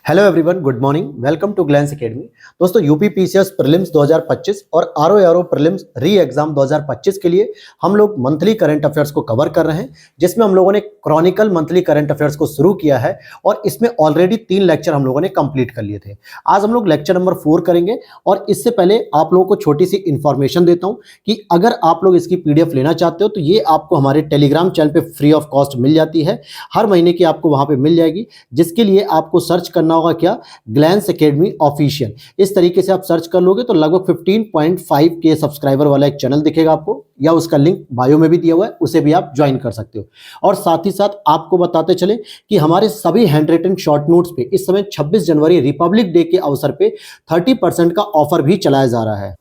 Hello everyone, good morning. Welcome to Glance Academy. दोस्तों, UP PCS prelims 2025 और RO prelims री exam 2025 के लिए हम लोग मंथली करंट अफेयर्स को कवर कर रहे हैं, जिसमें हम लोगों ने क्रॉनिकल मंथली करंट अफेयर्स को शुरू किया है और इसमें ऑलरेडी 3 लेक्चर हम लोगों ने कंप्लीट कर लिए थे। आज हम लोग लेक्चर नंबर 4 करेंगे और इससे पहले आप लोगों को छोटी सी इंफॉर्मेशन देता हूं कि अगर आप लोग इसकी पीडीएफ लेना चाहते हो तो ये आपको हमारे टेलीग्राम चैनल पे फ्री ऑफ कॉस्ट मिल जाती है। हर महीने की आपको वहां पे मिल जाएगी, जिसके लिए आपको सर्च करना होगा क्या, ग्लैंस एकेडमी ऑफिशियल। इस तरीके से आप सर्च कर लोगे तो लगभग 15.5 के सब्सक्राइबर वाला एक चैनल दिखेगा आपको, या उसका लिंक बायो में भी दिया हुआ है, उसे भी आप ज्वाइन कर सकते हो। और साथ ही साथ आपको बताते चले कि हमारे सभी हैंड रिटन शॉर्ट नोट्स पे इस समय 26 जनवरी रिपब्लिक डे के अवसर पे 30% का ऑफर भी चलाया जा रहा है।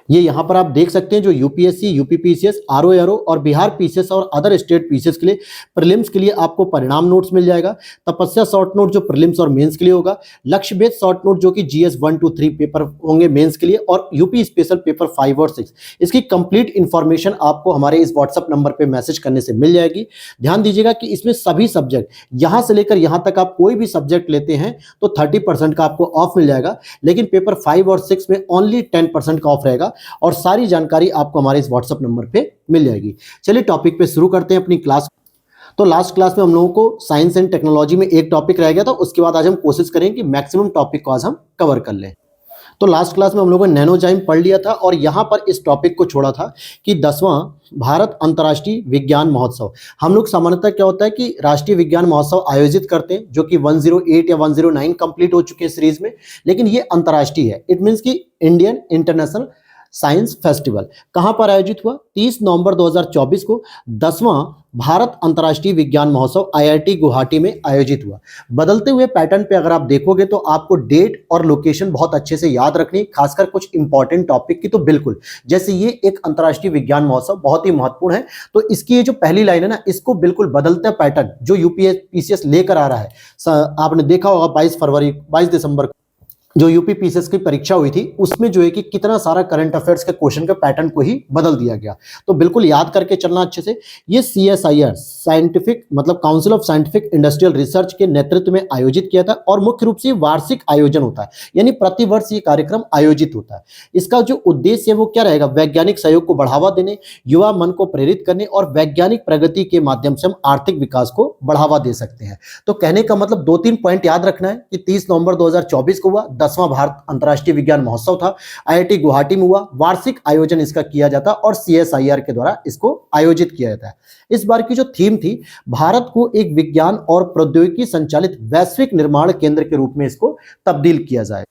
ये यहाँ पर आप देख सकते हैं, जो यूपीएससी, यूपी पीसीएस, आरओ और बिहार पीसीएस और अदर स्टेट पीसीएस के लिए प्रीलिम्स के लिए आपको परिणाम नोट्स मिल जाएगा। तपस्या शॉर्ट नोट जो प्रीलिम्स और मेंस के लिए होगा, लक्ष्य भेद शॉर्ट नोट जो कि जीएस 1 2 3 पेपर होंगे मेंस के लिए, और यूपी स्पेशल पेपर 5 और 6। इसकी कंप्लीट इंफॉर्मेशन आपको हमारे इस व्हाट्सएप नंबर पर मैसेज करने से मिल जाएगी। ध्यान दीजिएगा कि इसमें सभी सब्जेक्ट यहाँ से लेकर यहाँ तक आप कोई भी सब्जेक्ट लेते हैं तो 30% का आपको ऑफ मिल जाएगा, लेकिन पेपर 5 और 6 में ओनली 10% का ऑफ रहेगा। और सारी जानकारी आपको हमारे इस व्हाट्सएप नंबर पे मिल जाएगी। चलिए टॉपिक पे शुरू करते हैं अपनी क्लास। तो लास्ट क्लास में हम लोगों को साइंस एंड टेक्नोलॉजी में एक टॉपिक रह गया था, उसके बाद आज हम कोशिश करें कि मैक्सिमम टॉपिक को आज हम कवर कर लें। तो लास्ट क्लास में हम लोगों ने नैनोजाइम पढ़ लिया था और यहाँ पर इस टॉपिक को छोड़ा था कि 10वां भारत अंतर्राष्ट्रीय विज्ञान महोत्सव। हम लोग सामान्यतः क्या होता है कि राष्ट्रीय विज्ञान महोत्सव आयोजित करते हैं, जो कि 108 या 109 कंप्लीट हो चुके हैं सीरीज में, लेकिन ये अंतर्राष्ट्रीय है। इट मीन्स कि इंडियन इंटरनेशनल साइंस फेस्टिवल कहां पर आयोजित हुआ? 30 नवंबर 2024 को 10वां भारत अंतर्राष्ट्रीय विज्ञान महोत्सव आईआईटी गुवाहाटी में आयोजित हुआ। बदलते हुए पैटर्न पे अगर आप देखोगे तो आपको डेट और लोकेशन बहुत अच्छे से याद रखनी, खासकर कुछ इंपॉर्टेंट टॉपिक की तो बिल्कुल। जैसे ये एक अंतर्राष्ट्रीय विज्ञान महोत्सव बहुत ही महत्वपूर्ण है, तो इसकी ये जो पहली लाइन है ना, इसको बिल्कुल बदलता पैटर्न जो यूपीएससी लेकर आ रहा है। आपने देखा होगा 22 दिसंबर जो यूपी पीसीएस की परीक्षा हुई थी, उसमें जो है कि कितना सारा करंट अफेयर्स के क्वेश्चन के पैटर्न को ही बदल दिया गया। तो बिल्कुल याद करके चलना अच्छे से। ये CSIR साइंटिफिक मतलब council of scientific industrial research के नेतृत्व में आयोजित किया था, और मुख्य रूप से वार्षिक आयोजन होता है, यानी प्रतिवर्ष ये कार्यक्रम आयोजित होता है। इसका जो उद्देश्य है वो क्या रहेगा? वैज्ञानिक सहयोग को बढ़ावा देने, युवा मन को प्रेरित करने और वैज्ञानिक प्रगति के माध्यम से हम आर्थिक विकास को बढ़ावा दे सकते हैं। तो कहने का मतलब 2-3 पॉइंट याद रखना है कि 30 नवंबर 2024 को हुआ 10वां भारत अंतर्राष्ट्रीय विज्ञान महोत्सव था, आईआईटी गुवाहाटी में हुआ। वार्षिक आयोजन इसका किया जाता और CSIR के द्वारा इसको आयोजित किया जाता है। इस बार की जो थीम थी, भारत को एक विज्ञान और प्रौद्योगिकी संचालित वैश्विक निर्माण केंद्र के रूप में इसको तब्दील किया जाए।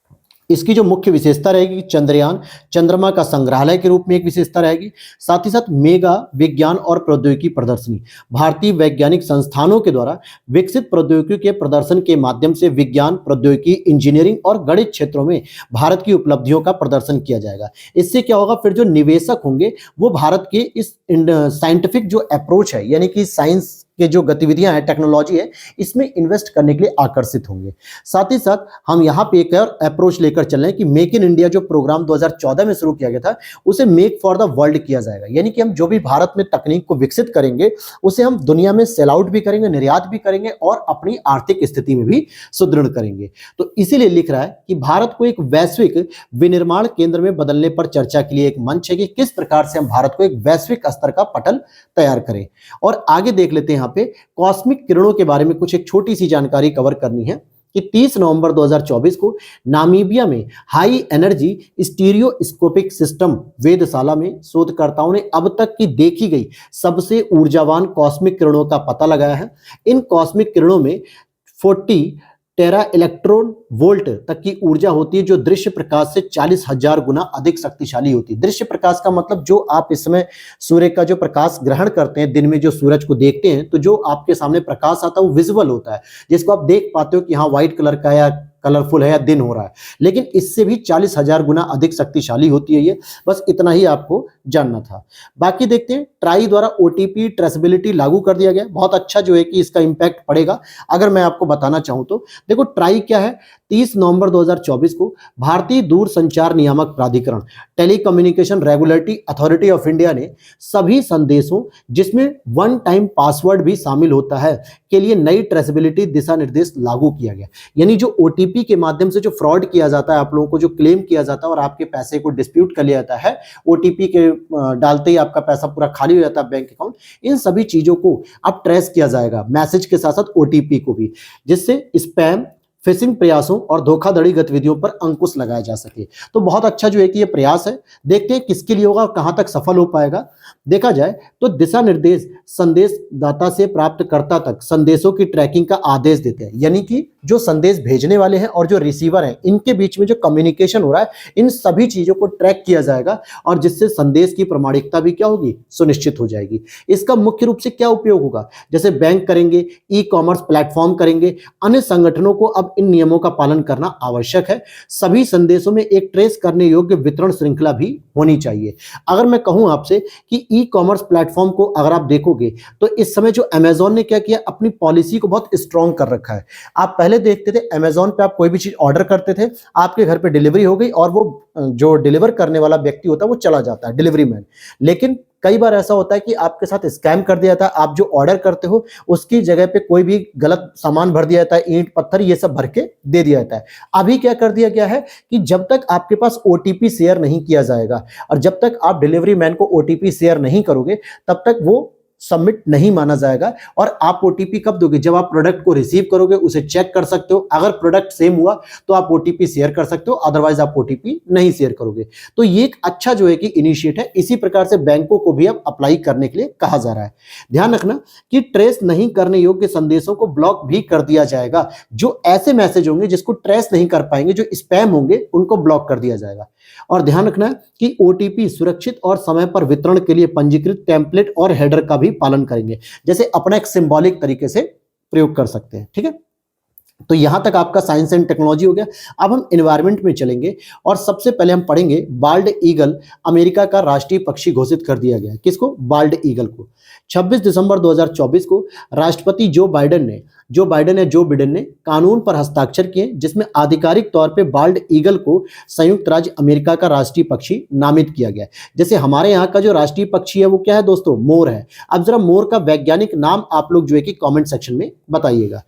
इसकी जो मुख्य विशेषता रहेगी, चंद्रयान चंद्रमा का संग्रहालय के रूप में एक विशेषता रहेगी। साथ ही साथ मेगा विज्ञान और प्रौद्योगिकी प्रदर्शनी, भारतीय वैज्ञानिक संस्थानों के द्वारा विकसित प्रौद्योगिकी के प्रदर्शन के माध्यम से विज्ञान, प्रौद्योगिकी, इंजीनियरिंग और गणित क्षेत्रों में भारत की उपलब्धियों का प्रदर्शन किया जाएगा। इससे क्या होगा, फिर जो निवेशक होंगे वो भारत के इस साइंटिफिक जो अप्रोच है, यानी कि साइंस के जो गतिविधियां हैं, टेक्नोलॉजी है, इसमें इन्वेस्ट करने के लिए आकर्षित होंगे। साथ ही साथ हम यहाँ पे एक और अप्रोच लेकर चल रहे हैं कि मेक इन इंडिया जो प्रोग्राम 2014 में शुरू किया गया था, उसे मेक फॉर द वर्ल्ड किया जाएगा। यानी कि हम जो भी भारत में तकनीक को विकसित करेंगे उसे हम दुनिया में सेल आउट भी करेंगे, निर्यात भी करेंगे और अपनी आर्थिक स्थिति में भी सुदृढ़ करेंगे। तो इसीलिए लिख रहा है कि भारत को एक वैश्विक विनिर्माण केंद्र में बदलने पर चर्चा के लिए एक मंच है कि किस प्रकार से हम भारत को एक वैश्विक स्तर का पटल तैयार करें। और आगे देख लेते हैं, पे कॉस्मिक किरणों के बारे में कुछ एक छोटी सी जानकारी कवर करनी है कि 30 नवंबर 2024 को नामीबिया में हाई एनर्जी स्टीरियोस्कोपिक सिस्टम वेधशाला में शोधकर्ताओं ने अब तक की देखी गई सबसे ऊर्जावान कॉस्मिक किरणों का पता लगाया है। इन कॉस्मिक किरणों में 40 टेरा इलेक्ट्रॉन वोल्ट तक की ऊर्जा होती है, जो दृश्य प्रकाश से 40,000 गुना अधिक शक्तिशाली होती है। दृश्य प्रकाश का मतलब जो आप इस समय सूर्य का जो प्रकाश ग्रहण करते हैं, दिन में जो सूरज को देखते हैं, तो जो आपके सामने प्रकाश आता है वो विजुअल होता है, जिसको आप देख पाते हो कि हाँ व्हाइट कलर का या कलरफुल है या दिन हो रहा है, लेकिन इससे भी 40,000 गुना अधिक शक्तिशाली होती है ये। बस इतना ही आपको जानना था। बाकी देखते हैं, ट्राई द्वारा OTP ट्रेसेबिलिटी लागू कर दिया गया। बहुत अच्छा जो है कि इसका इंपैक्ट पड़ेगा। अगर मैं आपको बताना चाहूं तो देखो, ट्राई क्या है? 30 नवंबर 2024 को भारतीय दूरसंचार नियामक प्राधिकरण telecommunication regulatory authority of India ने सभी संदेशों, जिसमें वन टाइम पासवर्ड भी शामिल होता है, के लिए नई ट्रेसेबिलिटी दिशा निर्देश लागू किया गया। यानी जो ओटीपी के माध्यम से जो फ्रॉड किया जाता है, आप लोगों को जो क्लेम किया जाता है और आपके पैसे को डिस्प्यूट कर लिया जाता है, ओटीपी के डालते ही आपका पैसा पूरा खाली हो जाता है बैंक अकाउंट, इन सभी चीजों को अब ट्रेस किया जाएगा, मैसेज के साथ साथ ओटीपी को भी, जिससे स्पैम, फिशिंग प्रयासों और धोखाधड़ी गतिविधियों पर अंकुश लगाया जा सके। तो बहुत अच्छा जो है कि ये प्रयास है। देखते हैं किसके लिए होगा और कहां तक सफल हो पाएगा। देखा जाए तो दिशा निर्देश संदेशदाता से प्राप्तकर्ता तक संदेशों की ट्रैकिंग का आदेश देते हैं। यानी कि जो संदेश भेजने वाले हैं और जो रिसीवर हैं, इनके बीच में जो कम्युनिकेशन हो रहा है, इन सभी चीजों को ट्रैक किया जाएगा और जिससे संदेश की प्रामाणिकता भी क्या होगी, सुनिश्चित हो जाएगी। इसका मुख्य रूप से क्या उपयोग होगा, जैसे बैंक करेंगे, ई कॉमर्स प्लेटफॉर्म करेंगे, अन्य संगठनों को अब इन नियमों का पालन करना आवश्यक है। सभी संदेशों में एक ट्रेस करने योग्य वितरण श्रृंखला भी होनी चाहिए। अगर मैं कहूं आपसे कि ई कॉमर्स प्लेटफॉर्म को अगर आप देखोगे तो इस समय जो अमेजॉन ने क्या किया, अपनी पॉलिसी को बहुत स्ट्रांग कर रखा है। आप पहले देखते थे अमेजॉन पे आप कोई भी चीज ऑर्डर करते थे, आपके घर पे डिलीवरी हो गई और वो जो डिलीवर करने वाला व्यक्ति होता है वो चला जाता है, डिलीवरी मैन। लेकिन कई बार ऐसा होता है कि आपके साथ स्कैम कर दिया था, आप जो ऑर्डर करते हो उसकी जगह पे कोई भी गलत सामान भर दिया जाता है, ईंट पत्थर ये सब भर के दे दिया जाता है। अभी क्या कर दिया गया है कि जब तक आपके पास ओटीपी शेयर नहीं किया जाएगा और जब तक आप डिलीवरी मैन को ओटीपी शेयर नहीं करोगे, तब तक वो सबमिट नहीं माना जाएगा। और आप ओटीपी कब दोगे, जब आप प्रोडक्ट को रिसीव करोगे, उसे चेक कर सकते हो, अगर प्रोडक्ट सेम हुआ तो आप ओटीपी शेयर कर सकते हो, अदरवाइज आप ओटीपी नहीं शेयर करोगे। तो ये एक अच्छा जो है कि इनिशिएट है। इसी प्रकार से बैंकों को भी अब अप्लाई करने के लिए कहा जा रहा है। ध्यान रखना कि ट्रेस नहीं करने योग्य संदेशों को ब्लॉक भी कर दिया जाएगा। जो ऐसे मैसेज होंगे जिसको ट्रेस नहीं कर पाएंगे, जो स्पैम होंगे, उनको ब्लॉक कर दिया जाएगा। और ध्यान रखना कि ओटीपी सुरक्षित और समय पर वितरण के लिए पंजीकृत टेम्पलेट और हेडर का भी पालन करेंगे, जैसे अपना एक सिंबॉलिक तरीके से प्रयोग कर सकते हैं। ठीक है, तो यहां तक आपका साइंस एंड टेक्नोलॉजी हो गया। अब हम एनवायरनमेंट में चलेंगे और सबसे पहले हम पढ़ेंगे बाल्ड ईगल अमेरिका का राष्ट्रीय पक्षी घोषित कर दिया गया। किसको, बाल्ड ईगल को। 26 दिसंबर 2024 को राष्ट्रपति जो बिडेन ने कानून पर हस्ताक्षर किए, जिसमें आधिकारिक तौर पे बाल्ड ईगल को संयुक्त राज्य अमेरिका का राष्ट्रीय पक्षी नामित किया गया। जैसे हमारे यहाँ का जो राष्ट्रीय पक्षी है वो क्या है दोस्तों, मोर है। अब जरा मोर का वैज्ञानिक नाम आप लोग जो है कि कमेंट सेक्शन में बताइएगा।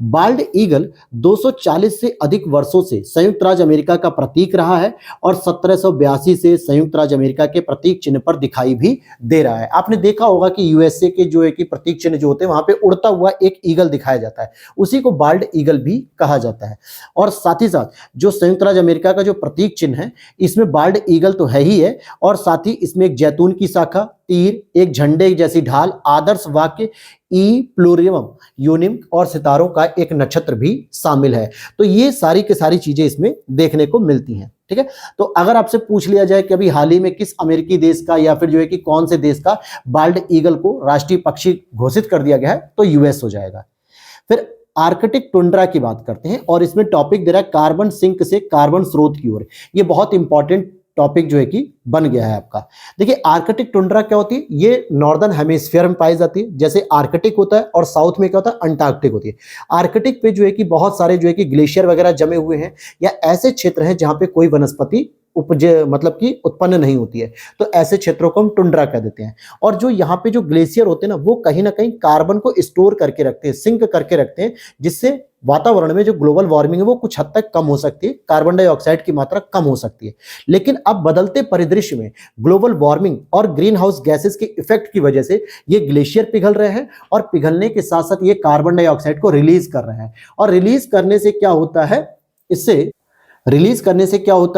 बाल्ड ईगल 240 से अधिक वर्षों से संयुक्त राज्य अमेरिका का प्रतीक रहा है और 1782 से संयुक्त राज्य अमेरिका के प्रतीक चिन्ह पर दिखाई भी दे रहा है। आपने देखा होगा कि यूएसए के जो है कि प्रतीक चिन्ह जो होते हैं वहां पे उड़ता हुआ एक ईगल दिखाया जाता है, उसी को बाल्ड ईगल भी कहा जाता है। और साथ ही साथ जो संयुक्त राज्य अमेरिका का जो प्रतीक चिन्ह है, इसमें बाल्ड ईगल तो है ही है, और साथ ही इसमें एक जैतून की शाखा, तीर, एक झंडे जैसी ढाल, आदर्श वाक्य, ई प्लूरियम यूनिम और सितारों का एक नक्षत्र भी शामिल है। तो ये सारी की सारी चीजें इसमें देखने को मिलती हैं। ठीक है, तो अगर आपसे पूछ लिया जाए कि अभी हाल ही में किस अमेरिकी देश का या फिर जो है कि कौन से देश का बाल्ड ईगल को राष्ट्रीय पक्षी घोषित कर दिया गया है, तो यूएस हो जाएगा। फिर आर्कटिक टुंड्रा की बात करते हैं और इसमें टॉपिक दे रहा है कार्बन सिंक से कार्बन स्रोत की ओर। ये बहुत इंपॉर्टेंट टॉपिक जो है कि बन गया है आपका। देखिए आर्कटिक टुंड्रा क्या होती है, ये नॉर्दर्न हेमिस्फीयर में पाई जाती है। जैसे आर्कटिक होता है और साउथ में क्या होता है, अंटार्कटिक होती है। आर्कटिक पे जो है कि बहुत सारे जो है कि ग्लेशियर वगैरह जमे हुए हैं या ऐसे क्षेत्र हैं जहां पे कोई वनस्पति उपज मतलब कि उत्पन्न नहीं होती है, तो ऐसे क्षेत्रों को हम टुंड्रा कह देते हैं। और जो यहाँ पे जो ग्लेशियर होते हैं ना, वो कहीं ना कहीं कार्बन को स्टोर करके रखते हैं, सिंक करके रखते हैं, जिससे वातावरण में जो ग्लोबल वार्मिंग है वो कुछ हद तक कम हो सकती है, कार्बन डाइऑक्साइड की मात्रा कम हो सकती है। लेकिन अब बदलते परिदृश्य में ग्लोबल वार्मिंग और ग्रीन हाउस गैसेस के इफेक्ट की वजह से ये ग्लेशियर पिघल रहे हैं और पिघलने के साथ साथ ये कार्बन डाइऑक्साइड को रिलीज कर रहे हैं। और रिलीज करने से क्या होता है,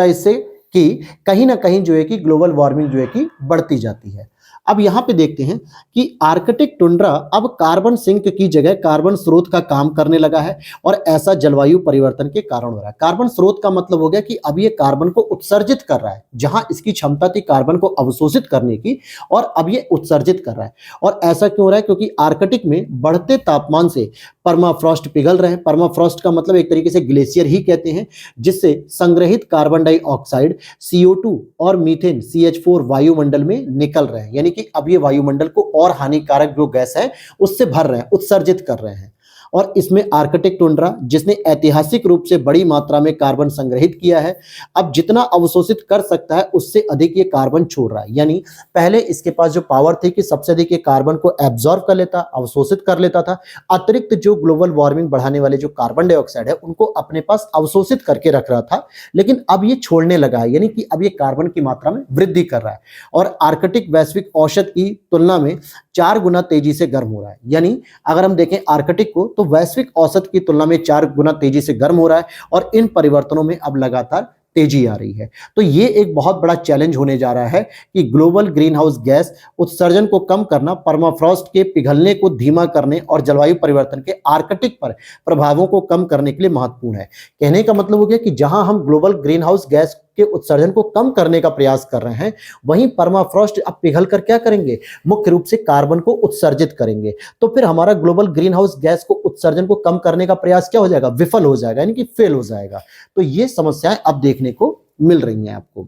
इससे कि कहीं ना कहीं जो है कि ग्लोबल वार्मिंग जो है कि बढ़ती जाती है। अब यहां पे देखते हैं कि आर्कटिक टुंड्रा अब कार्बन सिंक की जगह कार्बन स्रोत का काम करने लगा है, और ऐसा जलवायु परिवर्तन के कारण हो रहा है। कार्बन स्रोत का मतलब हो गया कि अब ये कार्बन को उत्सर्जित कर रहा है, जहां इसकी क्षमता थी कार्बन को अवशोषित करने की, और अब ये उत्सर्जित कर रहा है। और ऐसा क्यों हो रहा है, क्योंकि आर्कटिक में बढ़ते तापमान से परमाफ्रॉस्ट पिघल रहे हैं। परमाफ्रॉस्ट का मतलब एक तरीके से ग्लेशियर ही कहते हैं, जिससे संग्रहित कार्बन डाइऑक्साइड CO2 और मीथेन CH4 वायुमंडल में निकल रहे हैं। यानी कि अब ये वायुमंडल को और हानिकारक जो गैस है उससे भर रहे हैं, उत्सर्जित कर रहे हैं। और इसमें आर्कटिक टुंड्रा जिसने ऐतिहासिक रूप से बड़ी मात्रा में कार्बन संग्रहित किया है, अब जितना अवशोषित कर सकता है उससे अधिक ये कार्बन छोड़ रहा है। यानी पहले इसके पास जो पावर थी कि सबसे अधिक ये कार्बन को एब्जॉर्ब कर लेता, अवशोषित कर लेता था, अतिरिक्त जो ग्लोबल वार्मिंग बढ़ाने वाले जो कार्बन डाइऑक्साइड है उनको अपने पास अवशोषित करके रख रहा था, लेकिन अब ये छोड़ने लगा है, यानी कि अब ये कार्बन की मात्रा में वृद्धि कर रहा है और आर्कटिक वैश्विक औसत की तुलना में 4 गुना तेजी से गर्म हो रहा है। यानी अगर हम देखें आर्कटिक को तो वैश्विक औसत की तुलना में 4 गुना तेजी से गर्म हो रहा है और इन परिवर्तनों में अब लगातार तेजी आ रही है। तो ये एक बहुत बड़ा चैलेंज होने जा रहा है कि ग्लोबल ग्रीन हाउस गैस उत्सर्जन को कम करना, परमाफ्रॉस्ट के पिघलने को धीमा करने और जलवायु परिवर्तन के आर्कटिक पर प्रभावों को कम करने के लिए महत्वपूर्ण है। कहने का मतलब हो गया कि जहां हम ग्लोबल ग्रीन हाउस गैस के उत्सर्जन को कम करने का प्रयास कर रहे हैं, वहीं परमाफ्रॉस्ट अब पिघल कर क्या करेंगे, मुख्य रूप से कार्बन को उत्सर्जित करेंगे। तो फिर हमारा ग्लोबल ग्रीन हाउस गैस को उत्सर्जन को कम करने का प्रयास क्या हो जाएगा, विफल हो जाएगा, यानी कि फेल हो जाएगा। तो ये समस्याएं अब देखने को मिल रही हैं आपको।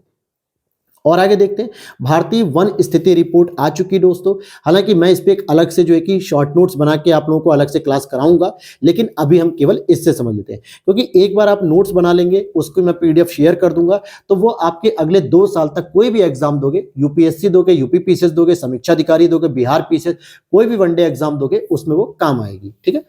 और आगे देखते हैं, भारतीय वन स्थिति रिपोर्ट आ चुकी है दोस्तों। हालांकि मैं इस पे एक अलग से जो है कि शॉर्ट नोट्स बना के आप लोगों को अलग से क्लास कराऊंगा, लेकिन अभी हम केवल इससे समझ लेते हैं, क्योंकि एक बार आप नोट्स बना लेंगे, उसको मैं पीडीएफ शेयर कर दूंगा, तो वो आपके अगले 2 साल तक कोई भी एग्जाम दोगे, यूपीएससी दोगे, यूपी पीसीएस दोगे, समीक्षा अधिकारी दोगे, बिहार पीसीएस, कोई भी वनडे एग्जाम दोगे उसमें वो काम आएगी। ठीक है।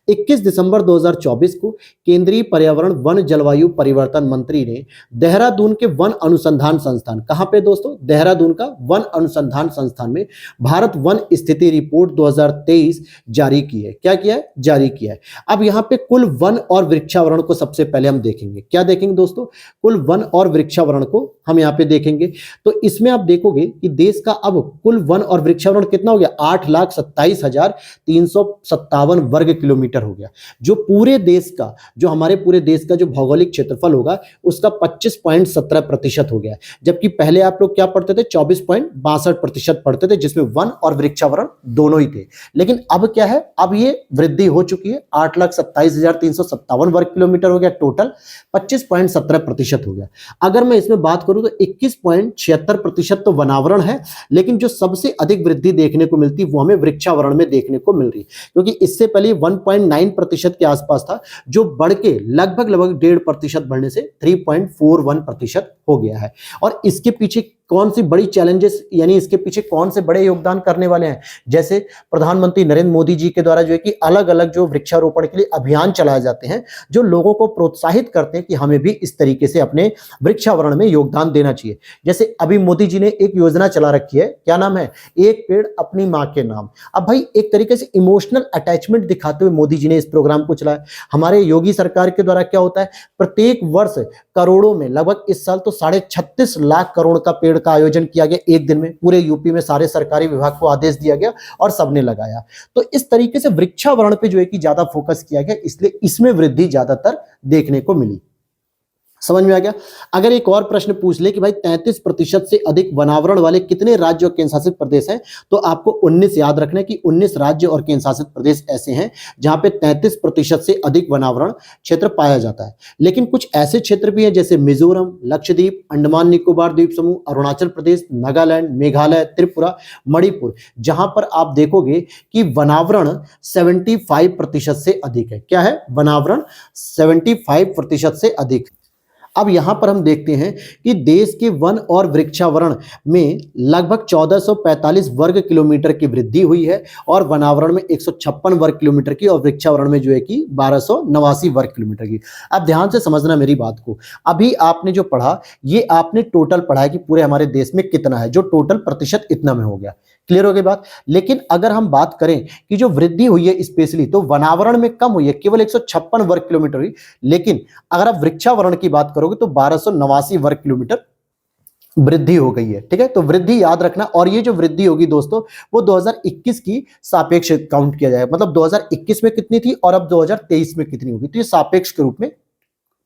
21 दिसंबर 2024 को केंद्रीय पर्यावरण वन जलवायु परिवर्तन मंत्री ने देहरादून के वन अनुसंधान संस्थान, कहां पे दोस्तों, देहरादून का वन अनुसंधान संस्थान में भारत वन स्थिति रिपोर्ट 2023 जारी की है। क्या किया है, जारी किया है। अब यहां पे कुल वन और वृक्षावरण को सबसे पहले हम देखेंगे। क्या देखेंगे दोस्तों, कुल वन और वृक्षावरण को हम यहां पे देखेंगे। तो इसमें आप देखोगे कि देश का अब कुल वन और वृक्षावरण कितना हो गया, 8,27,357 वर्ग किलोमीटर हो गया, जो पूरे देश का, जो हमारे पूरे देश का जो भौगोलिक क्षेत्रफल होगा उसका 25.17% हो गया। जबकि पहले आप लोग क्या पढ़ते थे, 24.62% पढ़ते थे, जिसमें वन और वृक्षावरण दोनों ही थे। लेकिन अब क्या है, अब ये वृद्धि हो चुकी है, 8,27,357 वर्ग किलोमीटर हो गया, टोटल 25.17% हो गया। अगर मैं इसमें बात करूं तो 21.76% तो वनावरण है, लेकिन जो सबसे अधिक वृद्धि देखने को मिलती वो हमें वृक्षावरण में देखने को मिल रही है, क्योंकि इससे पहले 1.9% के आसपास था, जो बढ़ के लगभग 1.5% बढ़ने से 3.41% हो गया है। और इसके पीछे कौन सी बड़ी चैलेंजेस, यानी इसके पीछे कौन से बड़े योगदान करने वाले हैं, जैसे प्रधानमंत्री नरेंद्र मोदी जी के द्वारा जो है कि अलग अलग जो वृक्षारोपण के लिए अभियान चलाए जाते हैं, जो लोगों को प्रोत्साहित करते हैं कि हमें भी इस तरीके से अपने वृक्षावरण में योगदान देना चाहिए। जैसे अभी मोदी जी ने एक योजना चला रखी है, क्या नाम है, एक पेड़ अपनी मां के नाम। अब भाई एक तरीके से इमोशनल अटैचमेंट दिखाते हुए मोदी जी ने इस प्रोग्राम को चलाया। हमारे योगी सरकार के द्वारा क्या होता है, प्रत्येक वर्ष करोड़ों में, लगभग इस साल तो 36.5 लाख करोड़ का पेड़ का आयोजन किया गया एक दिन में, पूरे यूपी में सारे सरकारी विभाग को आदेश दिया गया और सबने लगाया। तो इस तरीके से वृक्षावरण पे जो है कि ज्यादा फोकस किया गया, इसलिए इसमें वृद्धि ज्यादातर देखने को मिली। समझ में आ गया। अगर एक और प्रश्न पूछ ले कि भाई 33% से अधिक वनावरण वाले कितने राज्य और केंद्र शासित प्रदेश हैं, तो आपको 19 याद रखना है कि 19 राज्य और केंद्र शासित प्रदेश ऐसे हैं जहां पे 33% से अधिक वनावरण क्षेत्र पाया जाता है। लेकिन कुछ ऐसे क्षेत्र भी हैं जैसे मिजोरम, लक्षद्वीप, अंडमान निकोबार द्वीप समूह, अरुणाचल प्रदेश, नागालैंड, मेघालय, त्रिपुरा, मणिपुर, जहां पर आप देखोगे कि वनावरण 75% से अधिक है। क्या है, वनावरण 75% से अधिक। अब यहां पर हम देखते हैं कि देश के वन और वृक्षावरण में लगभग 1445 वर्ग किलोमीटर की वृद्धि हुई है और वनावरण में 156 वर्ग किलोमीटर की और वृक्षावरण में जो है कि 1289 वर्ग किलोमीटर की। अब ध्यान से समझना मेरी बात को, अभी आपने जो पढ़ा ये आपने टोटल पढ़ा है कि पूरे हमारे देश में कितना है, जो टोटल प्रतिशत इतना में हो गया। क्लियर हो गई बात। लेकिन अगर हम बात करें कि जो वृद्धि हुई है स्पेशली, तो वनावरण में कम हुई है, केवल 156 वर्ग किलोमीटर हुई। लेकिन अगर आप वृक्षावरण की बात करोगे तो 1289 वर्ग किलोमीटर वृद्धि हो गई है। ठीक है, तो वृद्धि याद रखना। और ये जो वृद्धि होगी दोस्तों वो 2021 की सापेक्ष काउंट किया जाएगा, मतलब 2021 में कितनी थी और अब 2023 में कितनी होगी, तो ये सापेक्ष के रूप में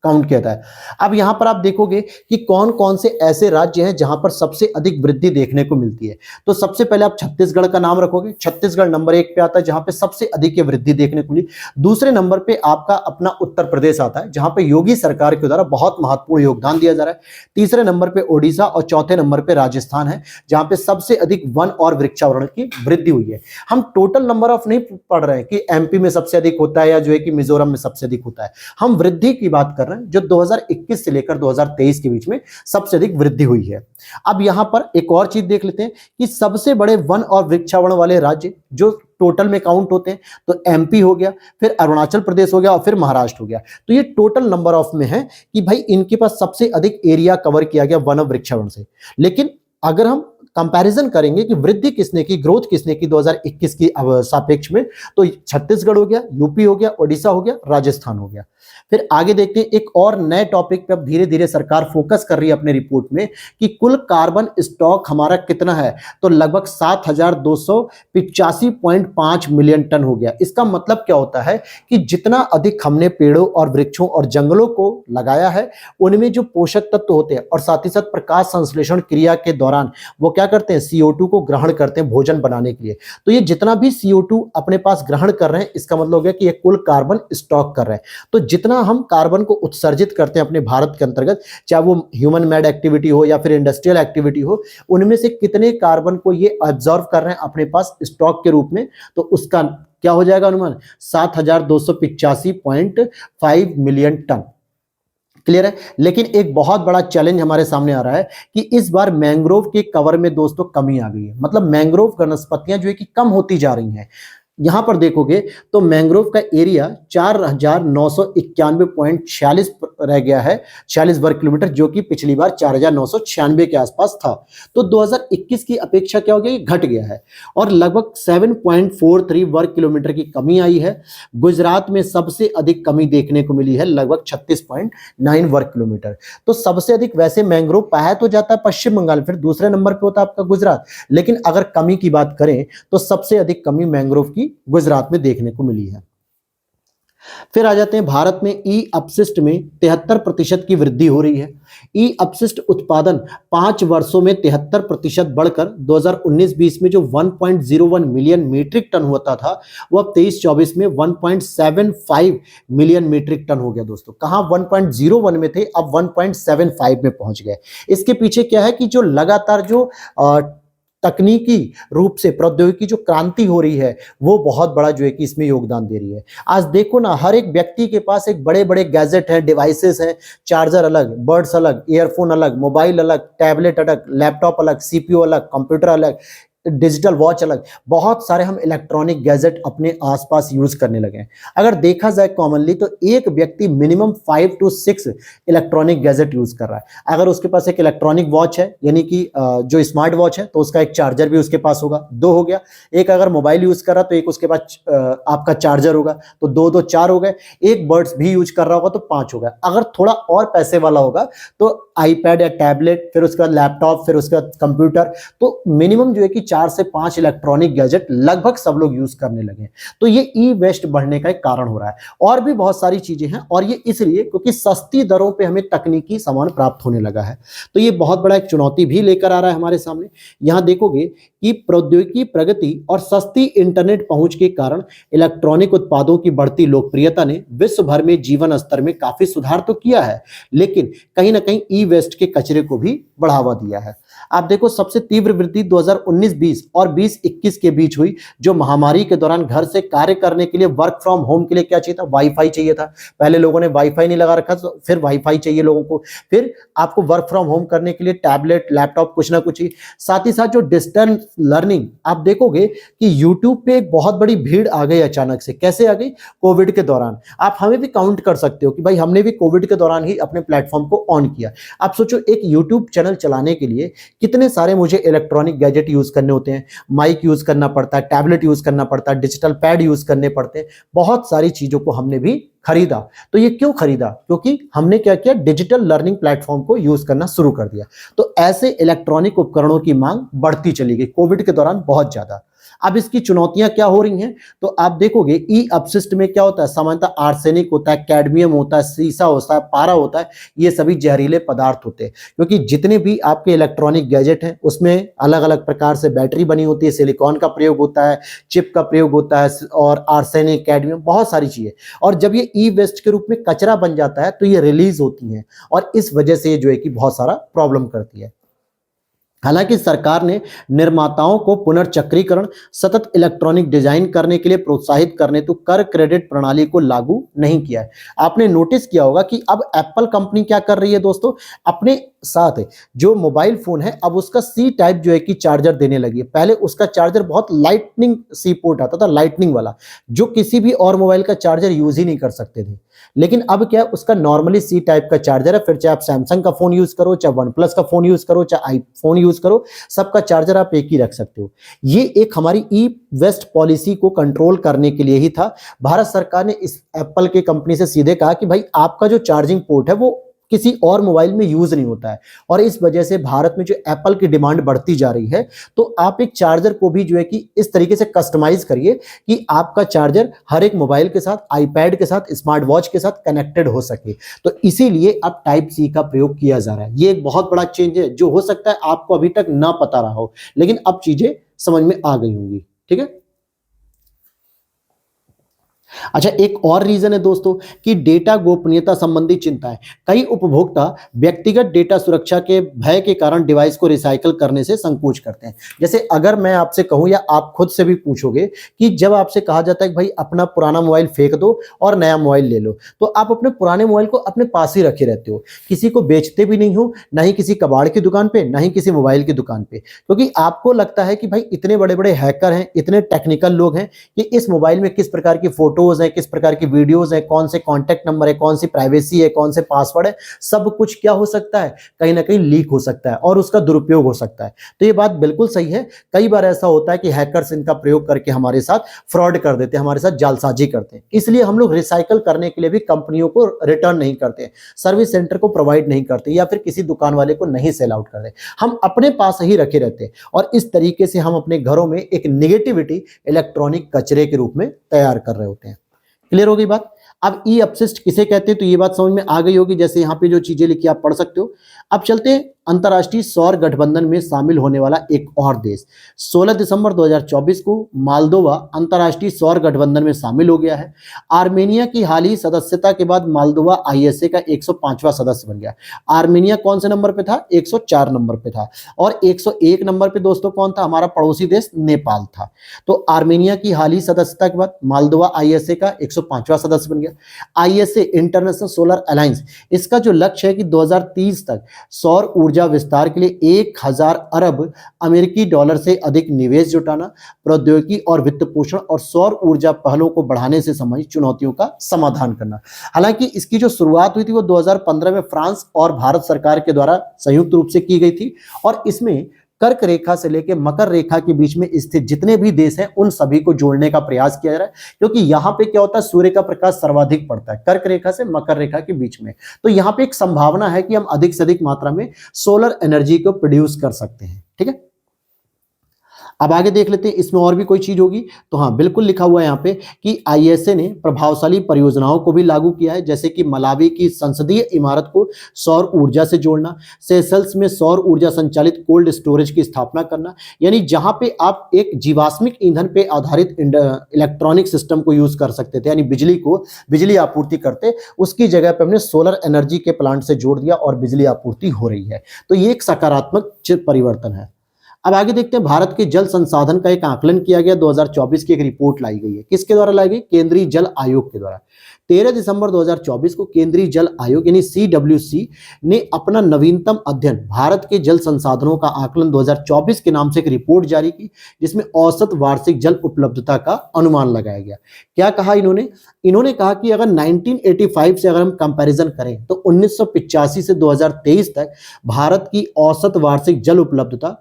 काउंट किया जाता है। अब यहां पर आप देखोगे कि कौन कौन से ऐसे राज्य हैं जहां पर सबसे अधिक वृद्धि देखने को मिलती है। तो सबसे पहले आप छत्तीसगढ़ का नाम रखोगे, छत्तीसगढ़ नंबर 1 पे आता है जहां पे सबसे अधिक ये वृद्धि देखने को मिली। दूसरे नंबर पे आपका अपना उत्तर प्रदेश आता है जहां पे योगी सरकार के द्वारा बहुत महत्वपूर्ण योगदान दिया जा रहा है। तीसरे नंबर पे ओडिशा और चौथे नंबर पे राजस्थान है जहां पे सबसे अधिक वन और वृक्षावरण की वृद्धि हुई है। हम टोटल नंबर ऑफ नहीं पढ़ रहे हैं कि एमपी में सबसे अधिक होता है या जो है कि मिजोरम में सबसे अधिक होता है, हम वृद्धि की बात कर रहे हैं जो 2021 से लेकर 2023 के बीच में सबसे अधिक वृद्धि हुई है। अब यहां पर एक और चीज देख लेते हैं कि सबसे बड़े वन और वृक्षावरण वाले राज्य जो टोटल में काउंट होते हैं, तो एमपी हो गया, फिर अरुणाचल प्रदेश हो गया और फिर महाराष्ट्र हो गया। तो ये टोटल नंबर ऑफ में है कि भाई इनके पास सबसे अधिक एरिया कवर किया गया वन और वृक्षावरण से। लेकिन अगर हम कंपैरिजन करेंगे कि वृद्धि किसने की, ग्रोथ किसने की 2021 की सापेक्ष में, तो छत्तीसगढ़ हो गया, यूपी हो गया, ओडिशा हो गया, राजस्थान हो गया। फिर आगे देखते हैं एक और नए टॉपिक पे अब धीरे धीरे सरकार फोकस कर रही है अपने रिपोर्ट में कि कुल कार्बन स्टॉक हमारा कितना है, तो लगभग 7,285.5 मिलियन टन हो गया। इसका मतलब क्या होता है कि जितना अधिक हमने पेड़ों और वृक्षों और जंगलों को लगाया है उनमें जो पोषक तत्व होते हैं और साथ ही साथ प्रकाश संश्लेषण क्रिया के दौरान वो क्या करते हैं, CO2 को ग्रहण करते हैं भोजन बनाने के लिए। तो ये जितना भी CO2 अपने पास ग्रहण कर रहे हैं इसका मतलब हो गया कि ये कुल कार्बन स्टॉक कर रहे हैं। तो जितना हम कार्बन को उत्सर्जित करते हैं अपने भारत के अंतर्गत, चाहे वो ह्यूमन मेड एक्टिविटी हो या फिर इंडस्ट्रियल एक्टिविटी हो, उनमें से कितने कार्बन को ये ऑब्जर्व कर रहे हैं अपने पास स्टॉक के रूप में, तो उसका क्या हो जाएगा अनुमान, 7,285.5 मिलियन टन। क्लियर है। लेकिन एक बहुत बड़ा चैलेंज हमारे सामने आ रहा है कि इस बार मैंग्रोव के कवर में दोस्तों कमी आ गई है। मतलब मैंग्रोव वनस्पतियां जो है कि कम होती जा रही हैं। यहां पर देखोगे तो मैंग्रोव का एरिया 4,991.46 रह गया है, 46 वर्ग किलोमीटर, जो कि पिछली बार 4,996 के आसपास था। तो 2021 की अपेक्षा क्या हो गया, घट गया है और लगभग 7.43 वर्ग किलोमीटर की कमी आई है। गुजरात में सबसे अधिक कमी देखने को मिली है, लगभग 36.9 वर्ग किलोमीटर। तो सबसे अधिक वैसे मैंग्रोव पाया तो जाता है पश्चिम बंगाल, फिर दूसरे नंबर पे होता है आपका गुजरात। लेकिन अगर कमी की बात करें तो सबसे अधिक कमी मैंग्रोव की गुजरात में देखने को मिली है। फिर आ जाते हैं भारत में ई अपशिष्ट में 73% की वृद्धि हो रही है। ई अपशिष्ट उत्पादन 5 वर्षों में 73% बढ़कर 2019-20 में जो 1.01 मिलियन मीट्रिक टन होता था वो अब 23-24 में 1.75 मिलियन मीट्रिक टन हो गया। दोस्तों कहां 1.01 में थे, अब 1.75 में पहुंच गए। इसके पीछे क्या है कि जो लगातार जो तकनीकी रूप से प्रौद्योगिकी जो क्रांति हो रही है वो बहुत बड़ा जो है कि इसमें योगदान दे रही है। आज देखो ना, हर एक व्यक्ति के पास एक बड़े बड़े गैजेट हैं, डिवाइसेस हैं, चार्जर अलग, बर्ड्स अलग, ईयरफोन अलग, मोबाइल अलग, टैबलेट अलग, लैपटॉप अलग, CPU अलग, कंप्यूटर अलग, डिजिटल वॉच अलग, बहुत सारे हम इलेक्ट्रॉनिक गैजेट अपने आसपास यूज करने लगे हैं। अगर देखा जाए कॉमनली तो एक व्यक्ति minimum 5 to 6 electronic gadget use कर रहा है। अगर उसके पास एक इलेक्ट्रॉनिक वॉच है यानी कि जो स्मार्ट वॉच है तो उसका एक चार्जर भी उसके पास होगा, 2 हो गया। एक अगर मोबाइल यूज कर रहा तो एक उसके पास आपका चार्जर होगा, तो 2 2 4 हो गए। एक बर्ड्स भी यूज कर रहा होगा तो 5 हो गया। अगर थोड़ा और पैसे वाला होगा तो आईपैड या टैबलेट, फिर उसके बाद लैपटॉप, फिर उसके बाद कंप्यूटर, तो मिनिमम जो है कि 4 से 5 इलेक्ट्रॉनिक गैजेट लगभग सब लोग यूज करने लगे हैं। तो ये ई वेस्ट बढ़ने का एक कारण हो रहा है। और भी बहुत सारी चीजें हैं और ये इसलिए क्योंकि सस्ती दरों पे हमें तकनीकी सामान प्राप्त होने लगा है। तो ये बहुत बड़ा एक चुनौती भी लेकर आ रहा है हमारे सामने। यहां देखोगे कि प्रौद्योगिकी प्रगति और सस्ती इंटरनेट पहुंच के कारण इलेक्ट्रॉनिक उत्पादों की बढ़ती लोकप्रियता ने विश्व भर में जीवन स्तर में काफी सुधार तो किया है, लेकिन कहीं ना कहीं ई वेस्ट के कचरे को भी बढ़ावा दिया है। आप देखो सबसे तीव्र वृद्धि 2019-20 और 2021 के बीच हुई, जो महामारी के दौरान घर से कार्य करने के लिए, वर्क फ्रॉम होम के लिए क्या चाहिए था, वाईफाई चाहिए था। पहले लोगों ने वाईफाई नहीं लगा रखा तो फिर वाईफाई चाहिए लोगों को, फिर आपको वर्क फ्रॉम होम करने के लिए टैबलेट, लैपटॉप, कुछ ना कुछ चाहिए। साथ ही साथ जो डिस्टेंस लर्निंग, आप देखोगे कि यूट्यूब पे एक बहुत बड़ी भीड़ आ गई अचानक से। कैसे आ गई, कोविड के दौरान। आप हमें भी काउंट कर सकते हो कि भाई हमने भी कोविड के दौरान ही अपने प्लेटफॉर्म को ऑन किया। आप सोचो एक यूट्यूब चैनल चलाने के लिए कितने सारे मुझे इलेक्ट्रॉनिक गैजेट यूज करने होते हैं, माइक यूज करना पड़ता है, टैबलेट यूज करना पड़ता है, डिजिटल पैड यूज करने पड़ते हैं, बहुत सारी चीजों को हमने भी खरीदा। तो ये क्यों खरीदा, क्योंकि हमने क्या किया, डिजिटल लर्निंग प्लेटफॉर्म को यूज करना शुरू कर दिया। तो ऐसे इलेक्ट्रॉनिक उपकरणों की मांग बढ़ती चली गई कोविड के दौरान बहुत ज्यादा। अब इसकी चुनौतियां क्या हो रही हैं, तो आप देखोगे ई अपशिष्ट में क्या होता है, सामान्यतः आर्सेनिक होता है, कैडमियम होता है, सीसा होता है, पारा होता है, ये सभी जहरीले पदार्थ होते हैं। क्योंकि जितने भी आपके इलेक्ट्रॉनिक गैजेट हैं उसमें अलग अलग प्रकार से बैटरी बनी होती है, सिलिकॉन का प्रयोग होता है, चिप का प्रयोग होता है, और आर्सेनिक, कैडमियम, बहुत सारी चीजें। और जब ये ई वेस्ट के रूप में कचरा बन जाता है तो ये रिलीज होती हैं, और इस वजह से जो है कि बहुत सारा प्रॉब्लम करती है। हालांकि सरकार ने निर्माताओं को पुनर्चक्रीकरण, सतत इलेक्ट्रॉनिक डिजाइन करने के लिए प्रोत्साहित करने तो कर क्रेडिट प्रणाली को लागू नहीं किया है। आपने नोटिस किया होगा कि अब एप्पल कंपनी क्या कर रही है दोस्तों, अपने साथ जो मोबाइल फोन है अब उसका सी टाइप जो है कि चार्जर देने लगी है। पहले उसका चार्जर बहुत लाइटनिंग सी पोर्ट आता था, लाइटनिंग वाला, जो किसी भी और मोबाइल का चार्जर यूज ही नहीं कर सकते थे। लेकिन अब क्या है, उसका नॉर्मली सी टाइप का चार्जर है। फिर चाहे आप सैमसंग का फोन यूज करो, चाहे वन प्लस का फोन यूज करो, चाहे आईफोन यूज करो, सबका चार्जर आप एक ही रख सकते हो। ये एक हमारी ई वेस्ट पॉलिसी को कंट्रोल करने के लिए ही था। भारत सरकार ने इस एप्पल के कंपनी से सीधे कहा कि भाई आपका जो चार्जिंग पोर्ट है वो किसी और मोबाइल में यूज नहीं होता है, और इस वजह से भारत में जो एप्पल की डिमांड बढ़ती जा रही है, तो आप एक चार्जर को भी जो है कि इस तरीके से कस्टमाइज करिए कि आपका चार्जर हर एक मोबाइल के साथ, आईपैड के साथ, स्मार्ट वॉच के साथ कनेक्टेड हो सके। तो इसीलिए अब टाइप सी का प्रयोग किया जा रहा है। ये एक बहुत बड़ा चेंज है जो हो सकता है आपको अभी तक ना पता रहा हो, लेकिन अब चीजें समझ में आ गई होंगी। ठीक है। अच्छा, एक और रीजन है दोस्तों कि डेटा गोपनीयता संबंधी चिंता है। कई उपभोक्ता व्यक्तिगत डेटा सुरक्षा के भय के कारण डिवाइस को रिसाइकल करने से संकोच करते हैं। जैसे अगर मैं आपसे कहूं या आप खुद से भी पूछोगे कि जब आपसे कहा जाता है कि भाई अपना पुराना मोबाइल फेंक दो और नया मोबाइल ले लो, तो आप अपने पुराने मोबाइल को अपने पास ही रखे रहते हो, किसी को बेचते भी नहीं हो, ना ही किसी कबाड़ की दुकान पे, ना ही किसी मोबाइल की दुकान पे, क्योंकि आपको लगता है कि भाई इतने बड़े बड़े हैकर हैं, इतने टेक्निकल लोग हैं कि इस मोबाइल में किस प्रकार की फोटोज है, किस प्रकार की वीडियोज है, कौन से कॉन्टैक्ट नंबर है, कौन सी प्राइवेसी है, कौन से पासवर्ड है, सब कुछ क्या हो सकता है, कहीं ना कहीं लीक हो सकता है और उसका दुरुपयोग हो सकता है। तो ये बात बिल्कुल सही है। कई बार ऐसा होता है कि हैकर्स इनका प्रयोग करके हमारे साथ फ्रॉड कर देते हैं, हमारे साथ जालसाजी करते हैं। इसलिए हम लोग रिसाइकल करने के लिए भी कंपनियों को रिटर्न नहीं करते, सर्विस सेंटर को प्रोवाइड नहीं करते, या फिर किसी दुकान वाले को नहीं सेल आउट करते, हम अपने पास ही रखे रहते हैं। और इस तरीके से हम अपने घरों में एक नेगेटिविटी इलेक्ट्रॉनिक कचरे के रूप में तैयार कर रहे होते हैं। क्लियर हो गई बात। अब ई अपशिष्ट किसे कहते हैं, तो ये बात समझ में आ गई होगी। जैसे यहाँ पे जो चीजें लिखी आप पढ़ सकते हो। अब चलते हैं अंतर्राष्ट्रीय सौर गठबंधन में शामिल होने वाला एक और देश। 16 दिसंबर 2024 को मालदोवा अंतर्राष्ट्रीय सौर गठबंधन में शामिल हो गया है। आर्मेनिया की हाल ही सदस्यता के बाद मालदोवा आईएसए का 105वां सदस्य बन गया। आर्मेनिया कौन से नंबर पे था, 104 नंबर पे था, और 101 नंबर पे दोस्तों कौन था, हमारा पड़ोसी देश नेपाल था। तो आर्मेनिया की हाल ही सदस्यता के बाद मालदोवा आईएसए का 105वां सदस्य बन गया। आईएसए इंटरनेशनल सोलर अलायंस, इसका जो लक्ष्य है कि 2030 तक सौर ऊर्जा विस्तार के लिए 1000 अरब अमेरिकी डॉलर से अधिक निवेश जुटाना, प्रौद्योगिकी और वित्त पोषण और सौर ऊर्जा पहलों को बढ़ाने से संबंधित चुनौतियों का समाधान करना। हालांकि इसकी जो शुरुआत हुई थी वो 2015 में फ्रांस और भारत सरकार के द्वारा संयुक्त रूप से की गई थी, और इसमें कर्क रेखा से लेकर मकर रेखा के बीच में स्थित जितने भी देश हैं उन सभी को जोड़ने का प्रयास किया जा रहा है, क्योंकि यहाँ पे क्या होता है, सूर्य का प्रकाश सर्वाधिक पड़ता है कर्क रेखा से मकर रेखा के बीच में। तो यहाँ पे एक संभावना है कि हम अधिक से अधिक मात्रा में सोलर एनर्जी को प्रोड्यूस कर सकते हैं। ठीक है। अब आगे देख लेते हैं इसमें और भी कोई चीज होगी, तो हाँ बिल्कुल लिखा हुआ है यहाँ पे कि आईएसए ने प्रभावशाली परियोजनाओं को भी लागू किया है, जैसे कि मलावी की संसदीय इमारत को सौर ऊर्जा से जोड़ना, सेशल्स में सौर ऊर्जा संचालित कोल्ड स्टोरेज की स्थापना करना, यानी जहां पे आप एक जीवाश्मिक ईंधन पे आधारित इलेक्ट्रॉनिक सिस्टम को यूज कर सकते थे, यानी बिजली आपूर्ति करते, उसकी जगह पे हमने सोलर एनर्जी के प्लांट से जोड़ दिया और बिजली आपूर्ति हो रही है। तो ये एक सकारात्मक परिवर्तन है। अब आगे देखते हैं, भारत के जल संसाधन का एक आकलन किया गया। 2024 की एक रिपोर्ट लाई गई है, किसके द्वारा लाई गई, केंद्रीय जल आयोग के द्वारा। 13 दिसंबर 2024 को केंद्रीय जल आयोग यानी CWC ने अपना नवीनतम अध्ययन भारत के जल संसाधनों का आकलन 2024 के नाम से एक रिपोर्ट जारी की, जिसमें औसत वार्षिक जल उपलब्धता का अनुमान लगाया गया। क्या कहा इन्होंने कहा कि अगर 1985 से अगर हम कंपैरिजन करें तो 1985 से 2023 तक भारत की औसत वार्षिक जल उपलब्धता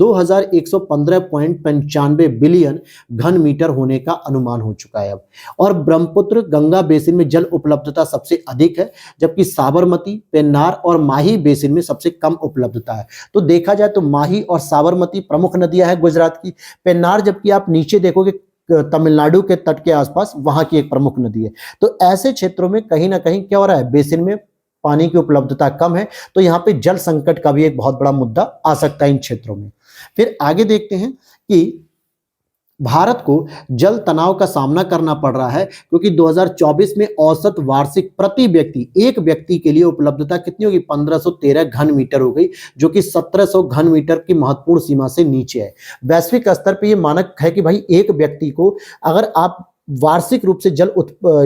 2115.95 बिलियन घन मीटर होने का अनुमान हो चुका है अब। और ब्रह्मपुत्र गंगा बेसिन में जल उपलब्धता सबसे अधिक है, जबकि साबरमती, पेन्नार और माही बेसिन में सबसे कम उपलब्धता है। तो देखा जाए तो माही और साबरमती प्रमुख नदियां हैं गुजरात की, पेन्नार जबकि आप नीचे देखोगे तमिलनाडु के तट के आसपास, वहां की एक प्रमुख नदी है। तो ऐसे क्षेत्रों में कहीं ना कहीं क्या हो रहा है, बेसिन में पानी की उपलब्धता कम है, तो यहाँ पे जल संकट का भी एक बहुत बड़ा मुद्दा आ सकता है इन क्षेत्रों में। फिर आगे देखते हैं कि भारत को जल तनाव का सामना करना पड़ रहा है, क्योंकि 2024 में औसत वार्षिक प्रति व्यक्ति, एक व्यक्ति के लिए उपलब्धता कितनी होगी, 1513 घन मीटर हो गई, जो कि 1700 घन मीटर की महत्वपूर्ण सीमा से नीचे है। वैश्विक स्तर पर यह मानक है कि भाई एक व्यक्ति को अगर आप वार्षिक रूप से जल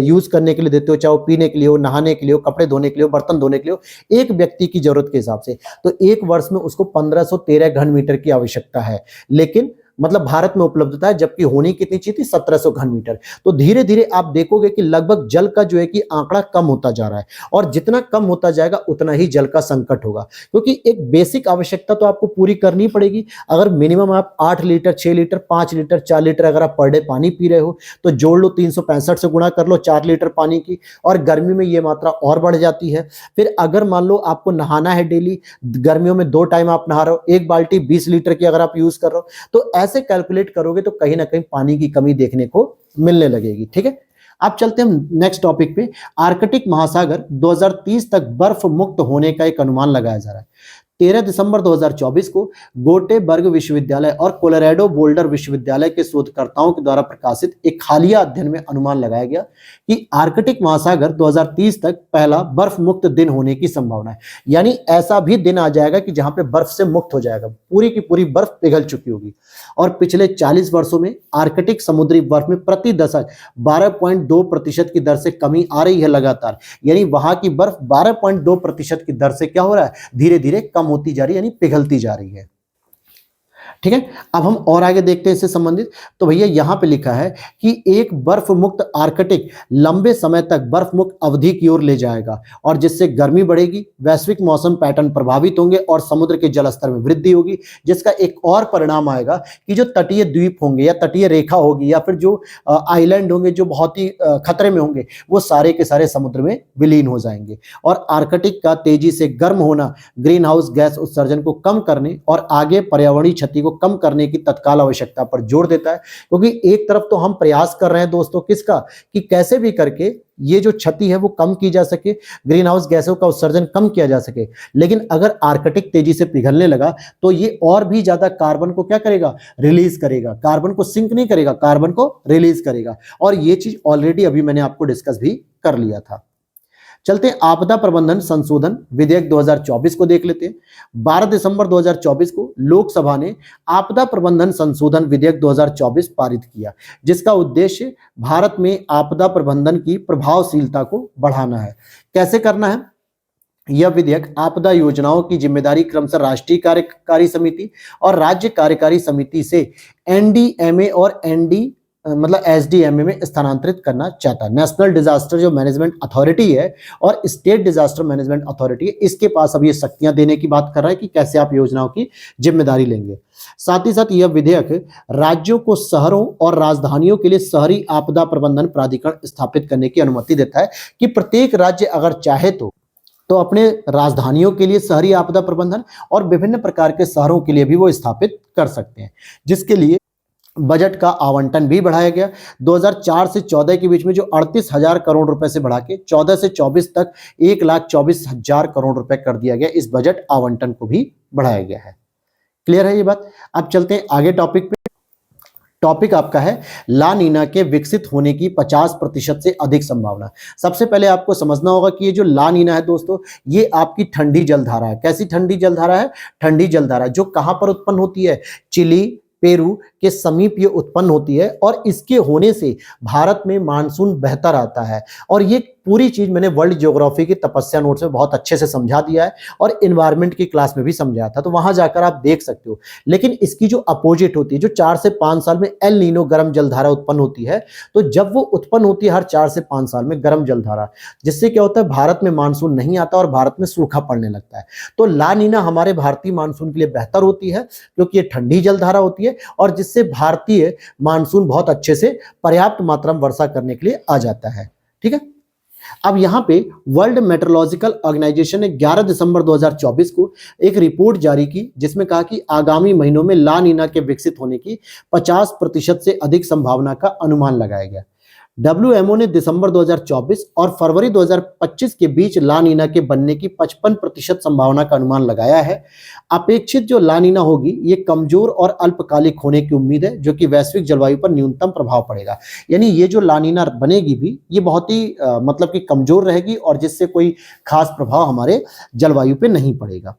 यूज करने के लिए देते हो, चाहे वो पीने के लिए हो, नहाने के लिए हो, कपड़े धोने के लिए हो, बर्तन धोने के लिए हो, एक व्यक्ति की जरूरत के हिसाब से, तो एक वर्ष में उसको 1513 घन मीटर की आवश्यकता है। लेकिन मतलब भारत में उपलब्धता है, जबकि होनी कितनी चाहिए थी, 1700 घन मीटर। तो धीरे धीरे आप देखोगे कि लगभग जल का जो है कि आंकड़ा कम होता जा रहा है, और जितना कम होता जाएगा उतना ही जल का संकट होगा, क्योंकि एक बेसिक आवश्यकता तो आपको पूरी करनी पड़ेगी। अगर मिनिमम आप 8 लीटर, 6 लीटर, 5 लीटर, 4 लीटर अगर आप पर डे पानी पी रहे हो, तो जोड़ लो, 365 से गुणा कर लो 4 लीटर पानी की, और गर्मी में ये मात्रा और बढ़ जाती है। फिर अगर मान लो आपको नहाना है डेली, गर्मियों में 2 टाइम आप नहा रहे हो, एक बाल्टी 20 लीटर की अगर आप यूज कर रहे हो, तो ऐसे कैलकुलेट करोगे तो कहीं ना कहीं पानी की कमी देखने को मिलने लगेगी। ठीक है, अब चलते हैं नेक्स्ट टॉपिक पे। आर्कटिक महासागर 2030 तक बर्फ मुक्त होने का एक अनुमान लगाया जा रहा है। 13 दिसंबर 2024 को गोटेबर्ग विश्वविद्यालय और कोलोराडो बोल्डर विश्वविद्यालय के शोधकर्ताओं के द्वारा प्रकाशित एक हालिया अध्ययन में अनुमान लगाया गया कि आर्कटिक महासागर 2030 तक पहला बर्फ मुक्त दिन होने की संभावना है। यानी ऐसा भी दिन आ जाएगा कि जहां पे बर्फ से मुक्त हो जाएगा, पूरी की पूरी बर्फ पिघल चुकी होगी। और पिछले 40 वर्षों में आर्कटिक समुद्री बर्फ में प्रति दशक 12.2% की दर से कमी आ रही है लगातार। यानी वहां की बर्फ 12.2% की दर से क्या हो रहा है, धीरे धीरे कम होती जा रही है, यानी पिघलती जा रही है। ठीक है, अब हम और आगे देखते हैं इससे संबंधित। तो भैया यहां पे लिखा है कि एक बर्फ मुक्त आर्कटिक लंबे समय तक बर्फ मुक्त अवधि की ओर ले जाएगा, और जिससे गर्मी बढ़ेगी, वैश्विक मौसम पैटर्न प्रभावित होंगे और समुद्र के जलस्तर में वृद्धि होगी, जिसका एक और परिणाम आएगा कि जो तटीय द्वीप होंगे या तटीय रेखा होगी या फिर जो आइलैंड होंगे जो बहुत ही खतरे में होंगे, वो सारे के सारे समुद्र में विलीन हो जाएंगे। और आर्कटिक का तेजी से गर्म होना ग्रीन हाउस गैस उत्सर्जन को कम करने और आगे पर्यावरणीय क्षति को कम करने की तत्काल आवश्यकता पर जोर देता है। क्योंकि एक तरफ तो हम प्रयास कर रहे हैं दोस्तों किसका, कि कैसे भी करके ये जो क्षति है वो कम की जा सके, ग्रीन हाउस गैसों का उत्सर्जन कम किया जा सके। लेकिन अगर आर्कटिक तेजी से पिघलने लगा तो ये और भी ज्यादा कार्बन को क्या करेगा, रिलीज करेगा। कार्बन को सिंक नहीं करेगा, कार्बन को रिलीज करेगा। और ये चीज ऑलरेडी अभी मैंने आपको डिस्कस भी कर लिया था। चलते हैं आपदा प्रबंधन संशोधन विधेयक 2024 को देख लेते हैं। 12 दिसंबर 2024 को लोकसभा ने आपदा प्रबंधन संशोधन विधेयक 2024 पारित किया, जिसका उद्देश्य भारत में आपदा प्रबंधन की प्रभावशीलता को बढ़ाना है। कैसे करना है? यह विधेयक आपदा योजनाओं की जिम्मेदारी क्रमशः राष्ट्रीय कार्यकारी समिति और राज्य कार्यकारी समिति से एनडीएमए और एसडीएमए में स्थानांतरित करना चाहता है। नेशनल डिजास्टर जो मैनेजमेंट अथॉरिटी है और स्टेट डिजास्टर मैनेजमेंट अथॉरिटी है, इसके पास अब ये शक्तियां देने की बात कर रहा है कि कैसे आप योजनाओं की जिम्मेदारी लेंगे। साथ ही साथ यह विधेयक राज्यों को शहरों और राजधानियों के लिए शहरी आपदा प्रबंधन प्राधिकरण स्थापित करने की अनुमति देता है कि प्रत्येक राज्य अगर चाहे तो अपने राजधानियों के लिए शहरी आपदा प्रबंधन और विभिन्न प्रकार के शहरों के लिए भी वो स्थापित कर सकते हैं, जिसके लिए बजट का आवंटन भी बढ़ाया गया। 2004 से 14 के बीच में जो 38,000 करोड़ रुपए से बढ़ा के 14 से 24 तक 1,24,000 करोड़ रुपए कर दिया गया। इस बजट आवंटन को भी बढ़ाया गया है। क्लियर है ये बात? अब चलते हैं आगे टॉपिक पे। टॉपिक आपका है ला नीना के विकसित होने की 50% से अधिक संभावना। सबसे पहले आपको समझना होगा कि ये जो ला नीना है दोस्तों, ये आपकी ठंडी जलधारा है। कैसी ठंडी जलधारा है? ठंडी जलधारा जो कहां पर उत्पन्न होती है? चिली, पेरू के समीप ये उत्पन्न होती है, और इसके होने से भारत में मानसून बेहतर आता है। और ये पूरी चीज मैंने वर्ल्ड ज्योग्राफी की तपस्या नोट्स में बहुत अच्छे से समझा दिया है और इन्वायरमेंट की क्लास में भी समझाया था, तो वहां जाकर आप देख सकते हो। लेकिन इसकी जो अपोजिट होती है, जो 4 से 5 साल में एल नीनो गर्म जलधारा उत्पन्न होती है, तो जब वो उत्पन्न होती है हर 4 से 5 साल में गर्म जलधारा, जिससे क्या होता है भारत में मानसून नहीं आता और भारत में सूखा पड़ने लगता है। तो ला नीना हमारे भारतीय मानसून के लिए बेहतर होती है क्योंकि ये ठंडी जलधारा होती है और जिससे भारतीय मानसून बहुत अच्छे से पर्याप्त मात्रा में वर्षा करने के लिए आ जाता है। ठीक है, अब यहां पे वर्ल्ड मेट्रोलॉजिकल ऑर्गेनाइजेशन ने 11 दिसंबर 2024 को एक रिपोर्ट जारी की जिसमें कहा कि आगामी महीनों में ला नीना के विकसित होने की 50% से अधिक संभावना का अनुमान लगाया गया। WMO ने दिसंबर 2024 और फरवरी 2025 के बीच ला नीना के बनने की 55% संभावना का अनुमान लगाया है। अपेक्षित जो ला नीना होगी ये कमजोर और अल्पकालिक होने की उम्मीद है, जो कि वैश्विक जलवायु पर न्यूनतम प्रभाव पड़ेगा। यानी ये जो ला नीना बनेगी भी ये बहुत ही मतलब कि कमजोर रहेगी और जिससे कोई खास प्रभाव हमारे जलवायु पे नहीं पड़ेगा।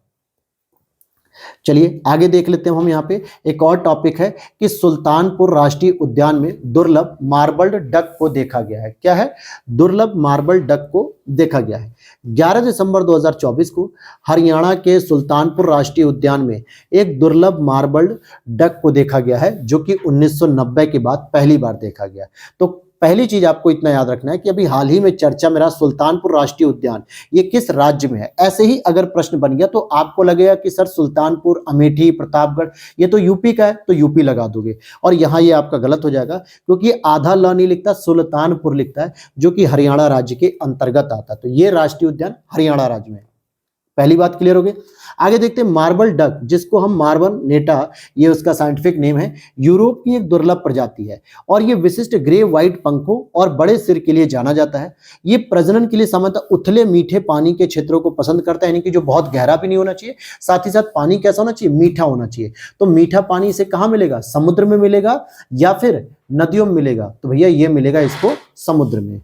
चलिए आगे देख लेते हैं हम। यहाँ पे एक और टॉपिक है कि सुल्तानपुर राष्ट्रीय उद्यान में दुर्लभ मार्बल्ड डक को देखा गया है। क्या है? दुर्लभ मार्बल्ड डक को देखा गया है। 11 दिसंबर 2024 को हरियाणा के सुल्तानपुर राष्ट्रीय उद्यान में एक दुर्लभ मार्बल्ड डक को देखा गया है, जो कि 1990 के बाद पहली बार देखा गया। तो पहली चीज आपको इतना याद रखना है कि अभी हाल ही में चर्चा में रहा सुल्तानपुर राष्ट्रीय उद्यान, ये किस राज्य में है। ऐसे ही अगर प्रश्न बन गया तो आपको लगेगा कि सर सुल्तानपुर, अमेठी, प्रतापगढ़ ये तो यूपी का है, तो यूपी लगा दोगे और यहाँ ये आपका गलत हो जाएगा क्योंकि आधा ल नहीं लिखता, सुल्तानपुर लिखता है, जो कि हरियाणा राज्य के अंतर्गत आता है। तो ये राष्ट्रीय उद्यान हरियाणा राज्य में है। पहली बात क्लियर हो गई। आगे देखते हैं मार्बल डक, जिसको हम मार्बल नेटा, ये उसका साइंटिफिक नेम है, यूरोप की एक दुर्लभ प्रजाति है और ये विशिष्ट ग्रे व्हाइट पंखों और बड़े सिर के लिए जाना जाता है। ये प्रजनन के लिए सामान्यतः उथले मीठे पानी के क्षेत्रों को पसंद करता है, यानी कि जो बहुत गहरा भी नहीं होना चाहिए, साथ ही साथ पानी कैसा होना चाहिए, मीठा होना चाहिए। तो मीठा पानी इसे कहाँ मिलेगा? समुद्र में मिलेगा या फिर नदियों में मिलेगा? तो भैया ये मिलेगा इसको समुद्र में।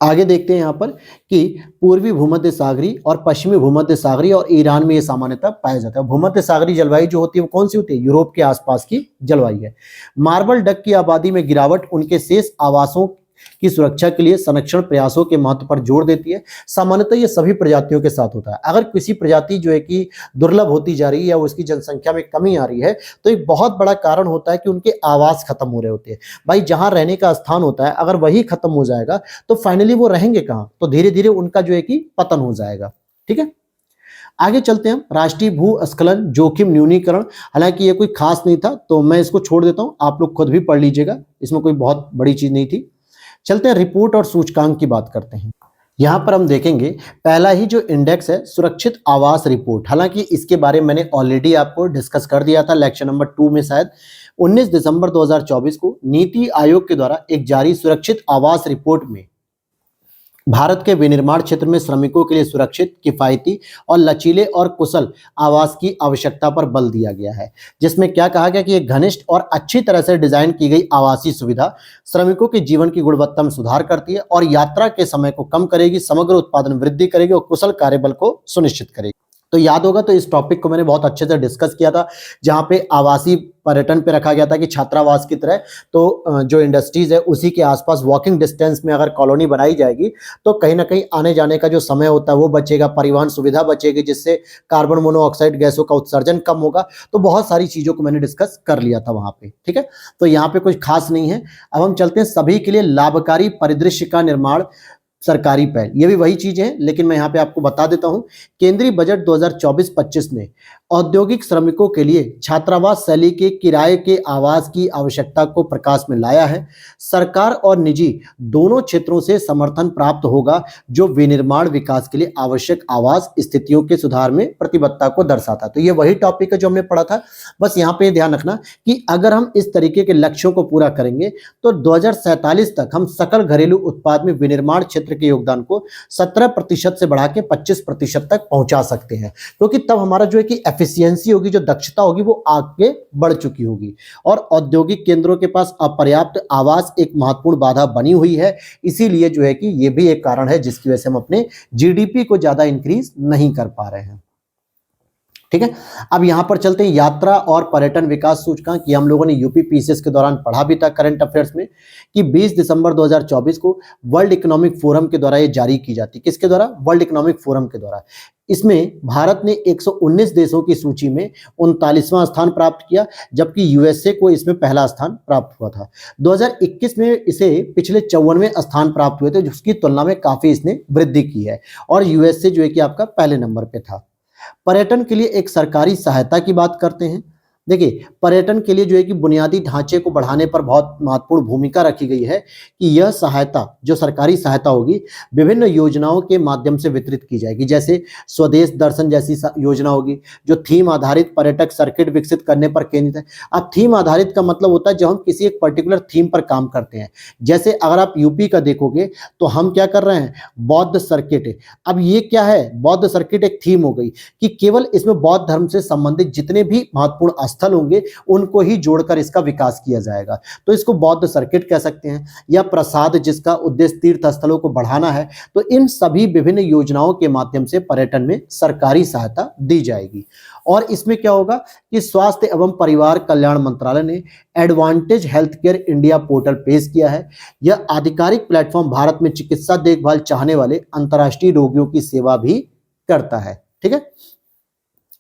आगे देखते हैं यहाँ पर कि पूर्वी भूमध्य सागरी और पश्चिमी भूमध्य सागरी और ईरान में ये सामान्यतः पाया जाता है। भूमध्य सागरी जलवायु जो होती है वो कौन सी होती है? यूरोप के आसपास की जलवायु है। मार्बल डक की आबादी में गिरावट उनके शेष आवासों की सुरक्षा के लिए संरक्षण प्रयासों के महत्व पर जोर देती है। सामान्यतः ये सभी प्रजातियों के साथ होता है। अगर किसी प्रजाति जो है कि दुर्लभ होती जा रही है या उसकी जनसंख्या में कमी आ रही है, तो एक बहुत बड़ा कारण होता है कि उनके आवास खत्म हो रहे होते हैं। भाई जहां रहने का स्थान होता है अगर वही खत्म हो जाएगा तो फाइनली वो रहेंगे कहां? तो धीरे धीरे उनका जो है कि पतन हो जाएगा। ठीक है, आगे चलते हैं। राष्ट्रीय भूस्खलन जोखिम न्यूनीकरण, हालांकि ये कोई खास नहीं था तो मैं इसको छोड़ देता हूं, आप लोग खुद भी पढ़ लीजिएगा, इसमें कोई बहुत बड़ी चीज नहीं थी। चलते हैं रिपोर्ट और सूचकांक की बात करते हैं। यहां पर हम देखेंगे पहला ही जो इंडेक्स है सुरक्षित आवास रिपोर्ट। हालांकि इसके बारे में मैंने ऑलरेडी आपको डिस्कस कर दिया था लेक्चर नंबर 2 में शायद। 19 दिसंबर 2024 को नीति आयोग के द्वारा एक जारी सुरक्षित आवास रिपोर्ट में भारत के विनिर्माण क्षेत्र में श्रमिकों के लिए सुरक्षित, किफायती और लचीले और कुशल आवास की आवश्यकता पर बल दिया गया है, जिसमें क्या कहा गया कि एक घनिष्ठ और अच्छी तरह से डिजाइन की गई आवासीय सुविधा श्रमिकों के जीवन की गुणवत्ता में सुधार करती है और यात्रा के समय को कम करेगी, समग्र उत्पादन वृद्धि करेगी और कुशल कार्यबल को सुनिश्चित करेगी। तो याद होगा तो इस टॉपिक को मैंने बहुत अच्छे से डिस्कस किया था, जहां पे आवासीय पर्यटन पे रखा गया था कि छात्रावास की तरह तो जो इंडस्ट्रीज है उसी के आसपास वॉकिंग डिस्टेंस में अगर कॉलोनी बनाई जाएगी तो कहीं ना कहीं आने जाने का जो समय होता है वो बचेगा, परिवहन सुविधा बचेगी, जिससे कार्बन मोनोऑक्साइड गैसों का उत्सर्जन कम होगा। तो बहुत सारी चीजों को मैंने डिस्कस कर लिया था वहां पे। ठीक है, तो यहाँ पे कुछ खास नहीं है। अब हम चलते हैं सभी के लिए लाभकारी परिदृश्य का निर्माण, सरकारी पहल। ये भी वही चीज है लेकिन मैं यहाँ पे आपको बता देता हूं। केंद्रीय बजट 2024-25 ने औद्योगिक श्रमिकों के लिए छात्रावास शैली के किराए के आवास की आवश्यकता को प्रकाश में लाया है। सरकार और निजी दोनों क्षेत्रों से समर्थन प्राप्त होगा जो विनिर्माण विकास के लिए आवश्यक आवास स्थितियों के सुधार में प्रतिबद्धता को दर्शाता। तो ये वही टॉपिक है जो हमने पढ़ा था। बस यहाँ पे ध्यान रखना कि अगर हम इस तरीके के लक्ष्यों को पूरा करेंगे तो 2047 तक हम सकल घरेलू उत्पाद में विनिर्माण क्षेत्र के योगदान को 17% से बढ़ा के 25% तक पहुंचा सकते हैं, क्योंकि तब हमारा जो है कि एफिशिएंसी होगी, जो दक्षता होगी वो आगे बढ़ चुकी होगी। और औद्योगिक केंद्रों के पास अपर्याप्त आवास एक महत्वपूर्ण बाधा बनी हुई है, इसीलिए जो है कि ये भी एक कारण है जिसकी वजह से हम अपने जीडीपी को ज्यादा इंक्रीज नहीं कर पा रहे हैं। ठीक है। अब यहां पर चलते हैं यात्रा और पर्यटन विकास सूचकांक। ये हम लोगों ने यूपी पीसीएस के दौरान पढ़ा भी था करंट अफेयर्स में कि 20 दिसंबर 2024 को वर्ल्ड इकोनॉमिक फोरम के द्वारा ये जारी की जाती है। किसके द्वारा? वर्ल्ड इकोनॉमिक फोरम के द्वारा। इसमें भारत ने 119 देशों की सूची में 39वां स्थान प्राप्त किया, जबकि यूएसए को इसमें पहला स्थान प्राप्त हुआ था। 2021 में इसे पिछले 54वें स्थान प्राप्त हुए थे, जिसकी तुलना में काफी इसने वृद्धि की है, और यूएसए जो है कि आपका पहले नंबर पे था। पर्यटन के लिए एक सरकारी सहायता की बात करते हैं। देखिए, पर्यटन के लिए जो है कि बुनियादी ढांचे को बढ़ाने पर बहुत महत्वपूर्ण भूमिका रखी गई है कि यह सहायता, जो सरकारी सहायता होगी, विभिन्न योजनाओं के माध्यम से वितरित की जाएगी। जैसे स्वदेश दर्शन जैसी योजना होगी, जो थीम आधारित पर्यटक सर्किट विकसित करने पर केंद्रित है। अब थीम आधारित का मतलब होता है जब हम किसी एक पर्टिकुलर थीम पर काम करते हैं। जैसे अगर आप यूपी का देखोगे तो हम क्या कर रहे हैं, बौद्ध सर्किट। अब ये क्या है, बौद्ध सर्किट एक थीम हो गई कि केवल इसमें बौद्ध धर्म से संबंधित जितने भी महत्वपूर्ण स्थल होंगे उनको ही जोड़कर इसका विकास किया जाएगा, तो इसको बौद्ध सर्किट कह सकते हैं। या प्रसाद, जिसका उद्देश्य तीर्थ स्थलों को बढ़ाना है। तो इन सभी विभिन्न योजनाओं के माध्यम से पर्यटन में सरकारी सहायता दी जाएगी। और इसमें क्या होगा कि स्वास्थ्य एवं परिवार कल्याण मंत्रालय ने advantage health care India portal पेश किया है। यह आधिकारिक प्लेटफॉर्म भारत में चिकित्सा देखभाल चाहने वाले अंतर्राष्ट्रीय रोगियों की सेवा भी करता है। ठीक है,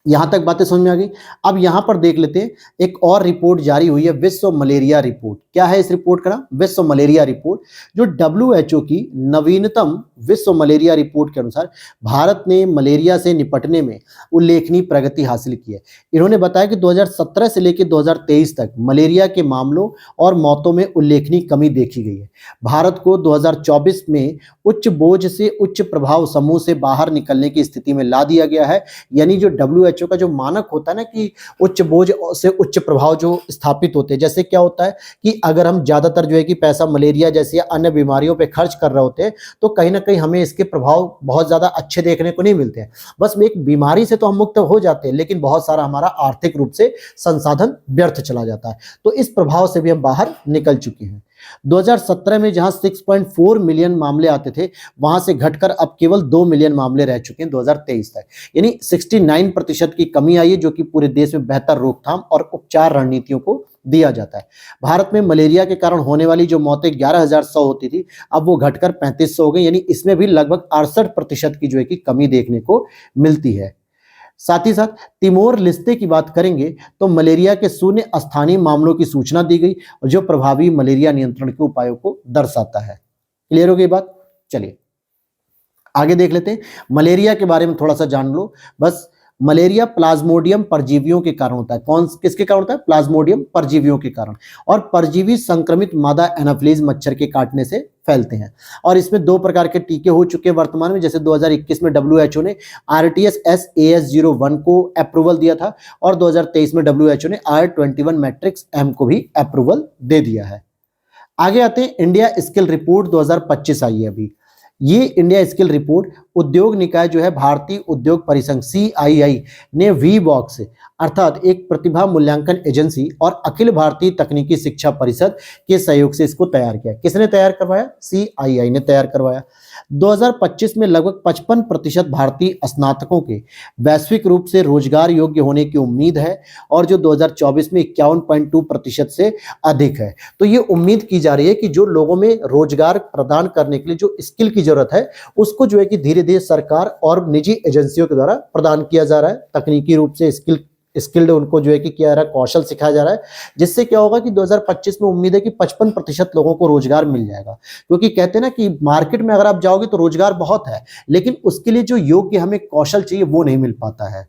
यहां तक बातें समझ में आ गई। अब यहां पर देख लेते हैं, एक और रिपोर्ट जारी हुई है, विश्व मलेरिया रिपोर्ट। क्या है इस रिपोर्ट का नाम? विश्व मलेरिया रिपोर्ट, जो WHO की नवीनतम विश्व मलेरिया रिपोर्ट के अनुसार भारत ने मलेरिया से निपटने में उल्लेखनीय प्रगति हासिल की है। इन्होंने बताया कि 2017 से लेकर 2023 तक मलेरिया के मामलों और मौतों में उल्लेखनीय कमी देखी गई है। भारत को 2024 में उच्च बोझ से उच्च प्रभाव समूह से बाहर निकलने की स्थिति में ला दिया गया है। यानी जो WHO का जो मानक होता है ना कि उच्च बोझ से उच्च प्रभाव जो स्थापित होते हैं, जैसे क्या होता है कि अगर हम ज्यादातर जो है कि पैसा मलेरिया जैसी अन्य बीमारियों पे खर्च कर रहे होते हैं तो कहीं ना कहीं हमें इसके प्रभाव बहुत ज्यादा अच्छे देखने को नहीं मिलते हैं। बस एक बीमारी से तो हम मुक्त हो जाते हैं, लेकिन बहुत सारा हमारा आर्थिक रूप से संसाधन व्यर्थ चला जाता है। तो इस प्रभाव से भी हम बाहर निकल चुके हैं। 2017 में जहां 6.4 मिलियन मामले आते थे, वहां से घटकर अब केवल 2 मिलियन मामले रह चुके हैं 2023 तक। यानी 69% की कमी आई है, जो कि पूरे देश में बेहतर रोकथाम और उपचार रणनीतियों को दिया जाता है। भारत में मलेरिया के कारण होने वाली जो मौतें 11,100 होती थी, अब वो घटकर 3500 हो गई। यानी इसमें भी लगभग 68% की जो है कि कमी देखने को मिलती है। साथ ही साथ तिमोर लिस्ते की बात करेंगे तो मलेरिया के शून्य स्थानीय मामलों की सूचना दी गई, जो प्रभावी मलेरिया नियंत्रण के उपायों को दर्शाता है। क्लियर हो गई बात? चलिए आगे देख लेते हैं। मलेरिया के बारे में थोड़ा सा जान लो बस। मलेरिया प्लाज्मोडियम परजीवियों के कारण होता है। किसके कारण होता है? प्लाज्मोडियम परजीवियों के कारण। और परजीवी संक्रमित मादा एनाफ्लीज मच्छर के काटने से फैलते हैं। और इसमें 2 प्रकार के टीके हो चुके हैं वर्तमान में। जैसे 2021 में WHO ने RTS-AS01 को अप्रूवल दिया था, और 2023 में WHO ने R21 मैट्रिक्स M को भी अप्रूवल दे दिया है। आगे आते हैं, इंडिया स्किल रिपोर्ट 2025 आई है अभी। ये इंडिया स्किल रिपोर्ट उद्योग निकाय जो है भारतीय उद्योग परिसंघ CII ने VBOX अर्थात एक प्रतिभा मूल्यांकन एजेंसी और अखिल भारतीय तकनीकी शिक्षा परिषद के सहयोग से इसको तैयार किया। किसने तैयार करवाया? CII ने तैयार करवाया। 2025 में लगभग 55% भारतीय स्नातकों के वैश्विक रूप से रोजगार योग्य होने की उम्मीद है, और जो 2024 में 51.2% से अधिक है। तो ये उम्मीद की जा रही है कि जो लोगों में रोजगार प्रदान करने के लिए जो स्किल की जरूरत है, उसको जो है कि धीरे धीरे सरकार और निजी एजेंसियों के द्वारा प्रदान किया जा रहा है। तकनीकी रूप से स्किल्ड उनको जो है कि किया जा रहा है, कौशल सिखाया जा रहा है, जिससे क्या होगा कि 2025 में उम्मीद है कि 55% लोगों को रोजगार मिल जाएगा। क्योंकि कहते हैं ना कि मार्केट में अगर आप जाओगे तो रोजगार बहुत है, लेकिन उसके लिए जो योग्य हमें कौशल चाहिए वो नहीं मिल पाता है।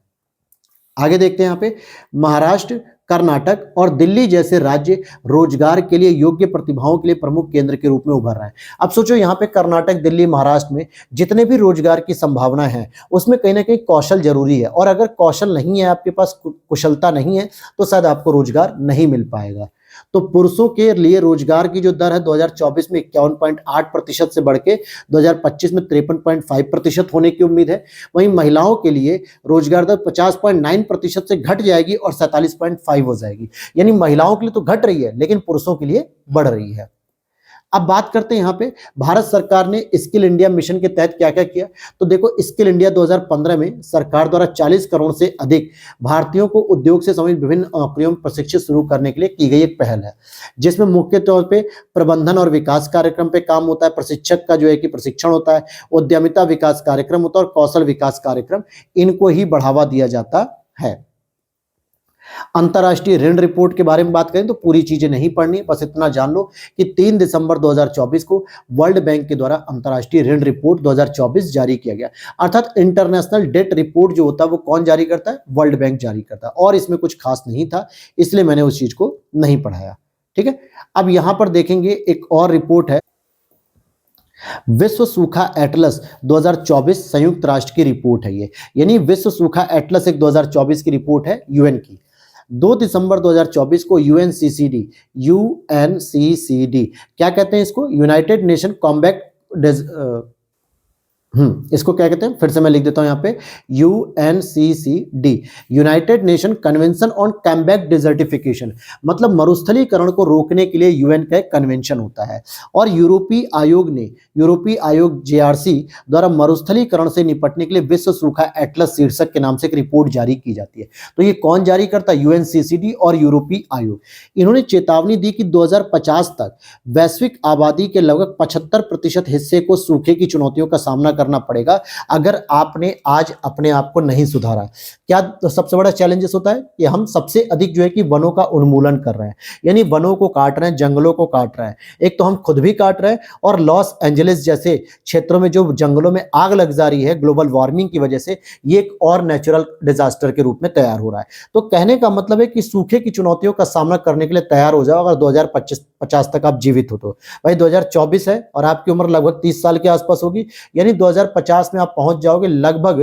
आगे देखते हैं, यहाँ पे महाराष्ट्र, कर्नाटक और दिल्ली जैसे राज्य रोजगार के लिए योग्य प्रतिभाओं के लिए प्रमुख केंद्र के रूप में उभर रहे हैं। अब सोचो, यहाँ पे कर्नाटक, दिल्ली, महाराष्ट्र में जितने भी रोजगार की संभावना है, उसमें कहीं ना कहीं कौशल जरूरी है। और अगर कौशल नहीं है, आपके पास कुशलता नहीं है, तो शायद आपको रोजगार नहीं मिल पाएगा। तो पुरुषों के लिए रोजगार की जो दर है 2024 में 51.8% से बढ़ के 2025 में 53.5% होने की उम्मीद है। वहीं महिलाओं के लिए रोजगार दर 50.9% से घट जाएगी और 47.5 हो जाएगी। यानी महिलाओं के लिए तो घट रही है, लेकिन पुरुषों के लिए बढ़ रही है। अब बात करते हैं यहाँ पे भारत सरकार ने स्किल इंडिया मिशन के तहत क्या क्या किया। तो देखो, स्किल इंडिया 2015 में सरकार द्वारा 40 करोड़ से अधिक भारतीयों को उद्योग से संबंधित विभिन्न नौकरियों में प्रशिक्षित शुरू करने के लिए की गई एक पहल है, जिसमें मुख्य तौर पे प्रबंधन और विकास कार्यक्रम पे काम होता है, प्रशिक्षक का जो है कि प्रशिक्षण होता है, उद्यमिता विकास कार्यक्रम होता है और कौशल विकास कार्यक्रम, इनको ही बढ़ावा दिया जाता है। अंतर्राष्ट्रीय ऋण रिपोर्ट के बारे में बात करें तो पूरी चीजें नहीं पढ़नी, बस इतना जान लो कि 3 दिसंबर 2024 को वर्ल्ड बैंक के द्वारा अंतर्राष्ट्रीय ऋण रिपोर्ट 2024 जारी किया गया। अर्थात इंटरनेशनल डेट रिपोर्ट जो होता है वो कौन जारी करता है? वर्ल्ड बैंक जारी करता है। और इसमें कुछ खास नहीं था, इसलिए मैंने उस चीज को नहीं पढ़ाया। ठीक है, अब यहां पर देखेंगे एक और रिपोर्ट है, विश्व सूखा एटलस 2024 संयुक्त राष्ट्र की रिपोर्ट है ये, यानी विश्व सूखा एटलस एक 2024 की रिपोर्ट है यूएन की। 2 दिसंबर 2024 को यूएनसीसीडी क्या कहते हैं इसको? यूनाइटेड नेशन कॉम्बैक्ट इसको क्या कहते हैं? फिर से मैं लिख देता हूं यहाँ पे, UNCCD, United nation convention on combat desertification, मतलब मरुस्थलीकरण को रोकने के लिए यूएन का एक कन्वेंशन होता है। और यूरोपीय आयोग जेआरसी द्वारा मरुस्थलीकरण से निपटने के लिए विश्व सूखा एटलस शीर्षक के नाम से एक रिपोर्ट जारी की जाती है। तो ये कौन जारी करता है? यूएनसीसीडी और यूरोपीय आयोग। इन्होंने चेतावनी दी कि 2050 तक वैश्विक आबादी के लगभग 75% हिस्से को सूखे की चुनौतियों का सामना करना पड़ेगा अगर आपने आज अपने आप को नहीं सुधारा। क्या तो सबसे बड़ा चैलेंजेस होता है कि हम सबसे अधिक जो है कि वनों का उन्मूलन कर रहे हैं, यानी वनों को काट रहे हैं, जंगलों को काट रहे हैं। एक तो हम खुद भी काट रहे हैं और लॉस एंजलिस जैसे क्षेत्रों में जो जंगलों में आग लग जा रही है ग्लोबल वार्मिंग की वजह से, ये एक और नेचुरल डिजास्टर के रूप में तैयार हो रहा है। तो कहने का मतलब है कि सूखे की चुनौतियों का सामना करने के लिए तैयार हो जाओ अगर 2050 तक आप जीवित हो तो। भाई 2024 है और आपकी उम्र लगभग 30 साल के आसपास होगी, यानी 2050 में आप पहुंच जाओगे लगभग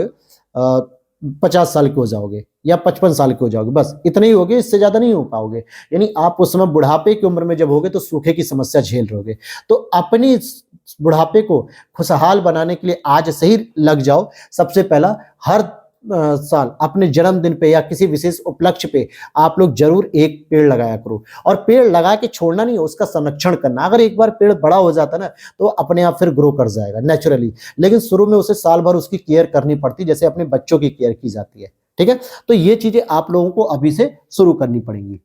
50 साल के हो जाओगे या 55 साल के हो जाओगे, बस इतने ही होगे, इससे ज्यादा नहीं हो पाओगे। यानी आप उस समय बुढ़ापे की उम्र में जब होगे तो सूखे की समस्या झेल रहोगे। तो अपनी बुढ़ापे को खुशहाल बनाने के लिए आज से ही लग जाओ। सबसे पहला, हर साल अपने जन्मदिन पे या किसी विशेष उपलक्ष्य पे आप लोग जरूर एक पेड़ लगाया करो। और पेड़ लगा के छोड़ना नहीं है, उसका संरक्षण करना। अगर एक बार पेड़ बड़ा हो जाता ना तो अपने आप फिर ग्रो कर जाएगा नेचुरली, लेकिन शुरू में उसे साल भर उसकी केयर करनी पड़ती, जैसे अपने बच्चों की केयर की जाती है। ठीक है, तो ये चीजें आप लोगों को अभी से शुरू करनी पड़ेंगी।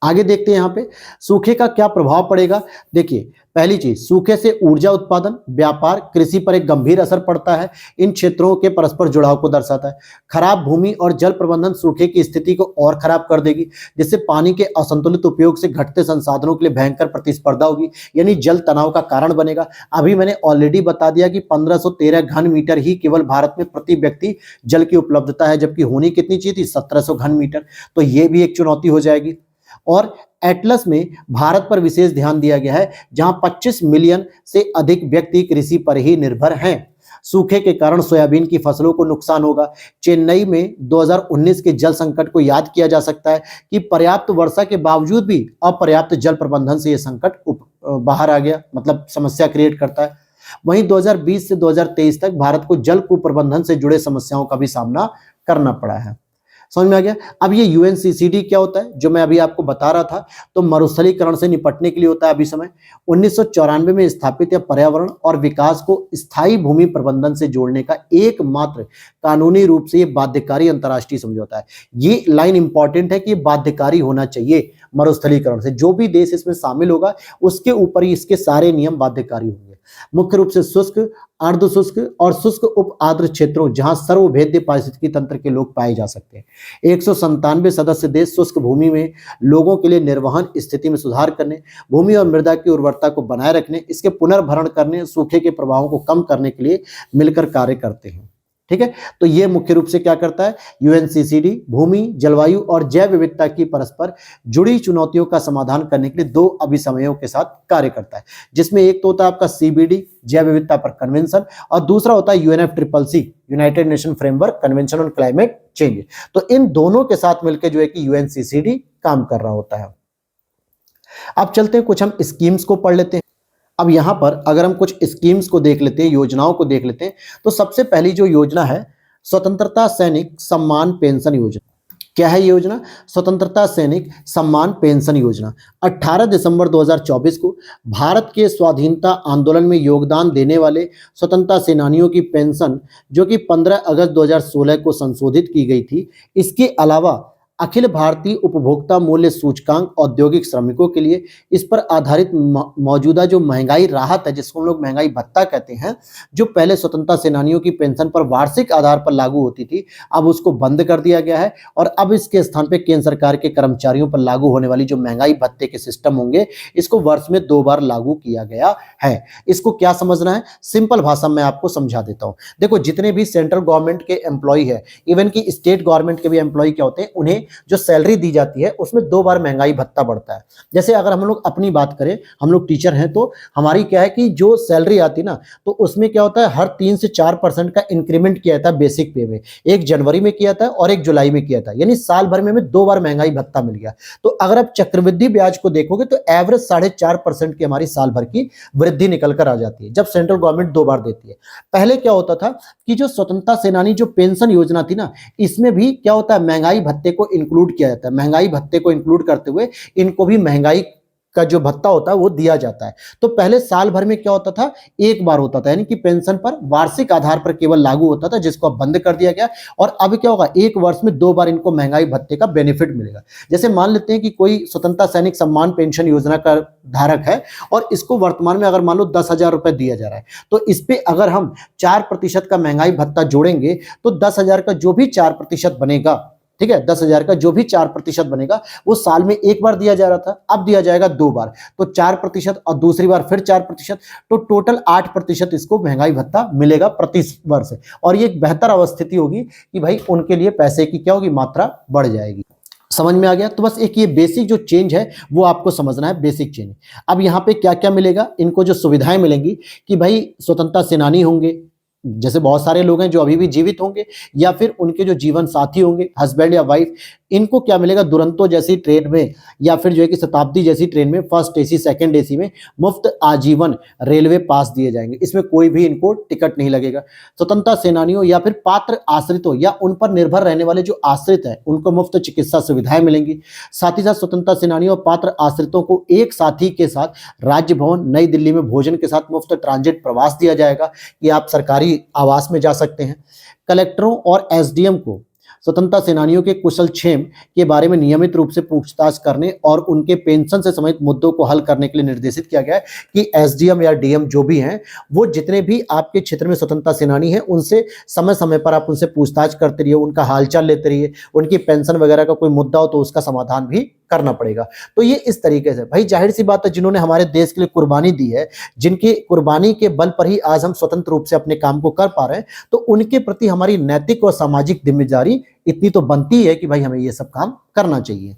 आगे देखते हैं यहाँ पे सूखे का क्या प्रभाव पड़ेगा। देखिए, पहली चीज, सूखे से ऊर्जा उत्पादन, व्यापार, कृषि पर एक गंभीर असर पड़ता है। इन क्षेत्रों के परस्पर जुड़ाव को दर्शाता है। खराब भूमि और जल प्रबंधन सूखे की स्थिति को और खराब कर देगी, जिससे पानी के असंतुलित उपयोग से घटते संसाधनों के लिए भयंकर प्रतिस्पर्धा होगी, यानी जल तनाव का कारण बनेगा। अभी मैंने ऑलरेडी बता दिया कि 1513 घन मीटर ही केवल भारत में प्रति व्यक्ति जल की उपलब्धता है, जबकि होनी कितनी चाहिए थी? 1700 घन मीटर। तो ये भी एक चुनौती हो जाएगी। और एटलस में भारत पर विशेष ध्यान दिया गया है, जहां 25 मिलियन से अधिक व्यक्ति कृषि पर ही निर्भर हैं। सूखे के कारण सोयाबीन की फसलों को नुकसान होगा। चेन्नई में 2019 के जल संकट को याद किया जा सकता है कि पर्याप्त वर्षा के बावजूद भी अपर्याप्त जल प्रबंधन से यह संकट बाहर आ गया, मतलब समस्या क्रिएट करता है। वहीं 2020 से 2023 तक भारत को जल कुप्रबंधन से जुड़े समस्याओं का भी सामना करना पड़ा है। समझ में आ गया? अब ये यूएनसीसीडी क्या होता है, जो मैं अभी आपको बता रहा था, तो मरुस्थलीकरण से निपटने के लिए होता है। अभी समय 1994 में स्थापित, या पर्यावरण और विकास को स्थायी भूमि प्रबंधन से जोड़ने का एकमात्र कानूनी रूप से ये बाध्यकारी अंतर्राष्ट्रीय समझौता है। ये लाइन इंपॉर्टेंट है कि बाध्यकारी होना चाहिए मरुस्थलीकरण से। जो भी देश इसमें शामिल होगा उसके ऊपर ही इसके सारे नियम बाध्यकारी होंगे। मुख्य रूप से शुष्क, अर्ध शुष्क और शुष्क उप आर्द्र क्षेत्रों जहां सर्वभेद्य पारिस्थितिकी तंत्र के लोग पाए जा सकते हैं। 197 सदस्य देश शुष्क भूमि में लोगों के लिए निर्वहन स्थिति में सुधार करने, भूमि और मृदा की उर्वरता को बनाए रखने, इसके पुनर्भरण करने, सूखे के प्रभावों को कम करने के लिए मिलकर कार्य करते हैं। ठीक है, तो ये मुख्य रूप से क्या करता है? यूएनसीसीडी भूमि, जलवायु और जैव विविधता की परस्पर जुड़ी चुनौतियों का समाधान करने के लिए 2 अभिसमयों के साथ कार्य करता है, जिसमें एक तो होता है आपका सीबीडी जैव विविधता पर कन्वेंशन, और दूसरा होता है UNFCCC United nation framework convention on climate change. तो इन दोनों के साथ मिलकर जो है कि यूएनसीसीडी काम कर रहा होता है। अब चलते हैं, कुछ हम स्कीम्स को पढ़ लेते हैं। अब यहां पर अगर हम कुछ स्कीम्स को देख लेते हैं, योजनाओं को देख लेते हैं, तो सबसे पहली जो योजना है स्वतंत्रता सैनिक सम्मान पेंशन योजना। क्या है ये योजना? स्वतंत्रता सैनिक सम्मान पेंशन योजना। 18 दिसंबर 2024 को भारत के स्वाधीनता आंदोलन में योगदान देने वाले स्वतंत्रता सेनानियों की पेंशन, जो कि 15 अगस्त 2016 को संशोधित की गई थी, इसके अलावा अखिल भारतीय उपभोक्ता मूल्य सूचकांक औद्योगिक श्रमिकों के लिए इस पर आधारित मौजूदा जो महंगाई राहत है, जिसको हम लोग महंगाई भत्ता कहते हैं, जो पहले स्वतंत्रता सेनानियों की पेंशन पर वार्षिक आधार पर लागू होती थी, अब उसको बंद कर दिया गया है और अब इसके स्थान पे केंद्र सरकार के कर्मचारियों पर लागू होने वाली जो महंगाई भत्ते के सिस्टम होंगे, इसको वर्ष में 2 बार लागू किया गया है। इसको क्या समझना है, सिंपल भाषा में आपको समझा देता हूं। देखो, जितने भी सेंट्रल गवर्नमेंट के एम्प्लॉय है, इवन की स्टेट गवर्नमेंट के भी एम्प्लॉय क्या होते हैं, उन्हें जो सैलरी दी जाती है उसमें 2 बार महंगाई भत्ता बढ़ता है। जैसे अगर हम लोग अपनी बात करें, हम लोग टीचर हैं, तो हमारी क्या है कि जो सैलरी आती है ना, तो उसमें क्या होता है, हर 3 से 4% का इंक्रीमेंट किया जाता है बेसिक पे में। एक जनवरी में किया था और एक जुलाई में किया था, यानी साल भर में हमें 2 बार महंगाई भत्ता मिल गया। तो अगर आप चक्रवृद्धि ब्याज को देखोगे तो एवरेज 4.5% की हमारी साल भर की वृद्धि निकल कर आ जाती है, जब सेंट्रल गवर्नमेंट 2 बार देती है। पहले क्या होता था कि जो स्वतंत्रता सेनानी जो पेंशन योजना थी ना, इसमें भी क्या होता है, महंगाई भत्ते को इंक्लूड किया जाता है। महंगाई भत्ते को इंक्लूड करते हुए इनको भी महंगाई का जो भत्ता होता है वो दिया जाता है। तो पहले साल भर में क्या होता था, एक बार होता था, यानी कि पेंशन पर वार्षिक आधार पर केवल लागू होता था, जिसको अब बंद कर दिया गया। और अब क्या होगा, एक वर्ष में 2 बार इनको महंगाई भत्ते का बेनिफिट मिलेगा। जैसे मान लेते हैं कि कोई स्वतंत्रता सैनिक सम्मान पेंशन योजना का धारक है और इसको वर्तमान में अगर मान लो 10,000 रुपए दिया जा रहा है, तो इस पे अगर हम 4% का महंगाई भत्ता जोड़ेंगे तो 10,000 का जो भी 4% बनेगा, ठीक है, 10,000 का जो भी 4% बनेगा, वो साल में एक बार दिया जा रहा था, अब दिया जाएगा 2 बार। तो 4% और दूसरी बार फिर 4%, तो टोटल 8% इसको महंगाई भत्ता मिलेगा प्रति वर्ष। और ये एक बेहतर अवस्थिति होगी कि भाई उनके लिए पैसे की क्या होगी, मात्रा बढ़ जाएगी। समझ में आ गया? तो बस एक ये बेसिक जो चेंज है वो आपको समझना है, बेसिक चेंज। अब यहाँ पे क्या क्या मिलेगा, इनको जो सुविधाएं मिलेंगी कि भाई स्वतंत्रता सेनानी होंगे, जैसे बहुत सारे लोग हैं जो अभी भी जीवित होंगे, या फिर उनके जो जीवन साथी होंगे, हस्बैंड या वाइफ, इनको क्या मिलेगा, दुरंतो जैसी ट्रेन में या फिर जो है कि शताब्दी जैसी ट्रेन में फर्स्ट एसी सेकंड एसी में मुफ्त आजीवन रेलवे पास दिए जाएंगे, इसमें कोई भी इनको टिकट नहीं लगेगा। स्वतंत्रता सेनानियों या फिर पात्र आश्रितों या उन पर निर्भर रहने वाले जो आश्रित हैं, उनको मुफ्त चिकित्सा सुविधाएं मिलेंगी। साथ ही साथ स्वतंत्रता सेनानियों और पात्र आश्रितों को एक साथी के साथ राज्य भवन नई दिल्ली में भोजन के साथ मुफ्त ट्रांजिट प्रवास दिया जाएगा कि आप सरकारी आवास में जा सकते हैं। कलेक्टरों और एसडीएम को स्वतंत्रता सेनानियों के कुशलक्षेम के बारे में नियमित रूप से पूछताछ करने और उनके पेंशन से संबंधित मुद्दों को हल करने के लिए निर्देशित किया गया है कि एसडीएम या डीएम जो भी हैं, वो जितने भी आपके क्षेत्र में स्वतंत्रता सेनानी हैं, उनसे समय समय पर आप उनसे पूछताछ करते रहिए, उनका हालचाल लेते रहिए, उनकी पेंशन वगैरह का कोई मुद्दा हो तो उसका समाधान भी करना पड़ेगा। तो ये इस तरीके से, भाई जाहिर सी बात है, जिन्होंने हमारे देश के लिए कुर्बानी दी है, जिनकी कुर्बानी के बल पर ही आज हम स्वतंत्र रूप से अपने काम को कर पा रहे हैं, तो उनके प्रति हमारी नैतिक और सामाजिक जिम्मेदारी इतनी तो बनती है कि भाई हमें ये सब काम करना चाहिए।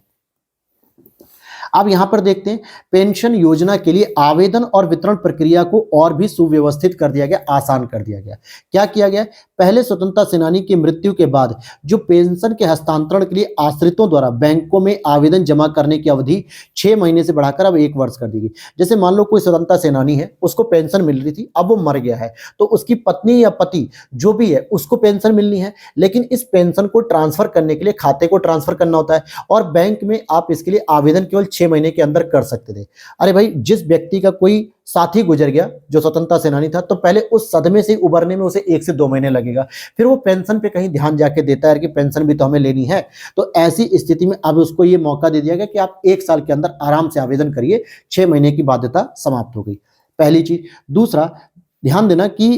अब यहां पर देखते हैं, पेंशन योजना के लिए आवेदन और वितरण प्रक्रिया को और भी सुव्यवस्थित कर दिया गया, आसान कर दिया गया। क्या किया गया? पहले स्वतंत्रता सेनानी की मृत्यु के बाद जो पेंशन के हस्तांतरण के लिए आश्रितों द्वारा बैंकों में आवेदन जमा करने की अवधि 6 महीने से बढ़ाकर अब 1 वर्ष कर दी गई। जैसे मान लो कोई स्वतंत्रता सेनानी है, उसको पेंशन मिल रही थी, अब वो मर गया है, तो उसकी पत्नी या पति जो भी है उसको पेंशन मिलनी है, लेकिन इस पेंशन को ट्रांसफर करने के लिए खाते को ट्रांसफर करना होता है और बैंक में आप इसके लिए आवेदन केवल 6 महीने के अंदर कर सकते थे। अरे भाई, जिस व्यक्ति का कोई साथी गुजर गया जो स्वतंत्रता सेनानी था, तो पहले उस सदमे से उबरने में उसे 1 से 2 महीने लगेगा, फिर वो पेंशन पे कहीं ध्यान जाके देता है कि पेंशन भी तो हमें लेनी है। तो ऐसी स्थिति में अब उसको ये मौका दे दिया गया कि आप 1 साल के अंदर आराम से आवेदन करिए, 6 महीने की बाध्यता समाप्त हो गई। पहली चीज। दूसरा, ध्यान देना कि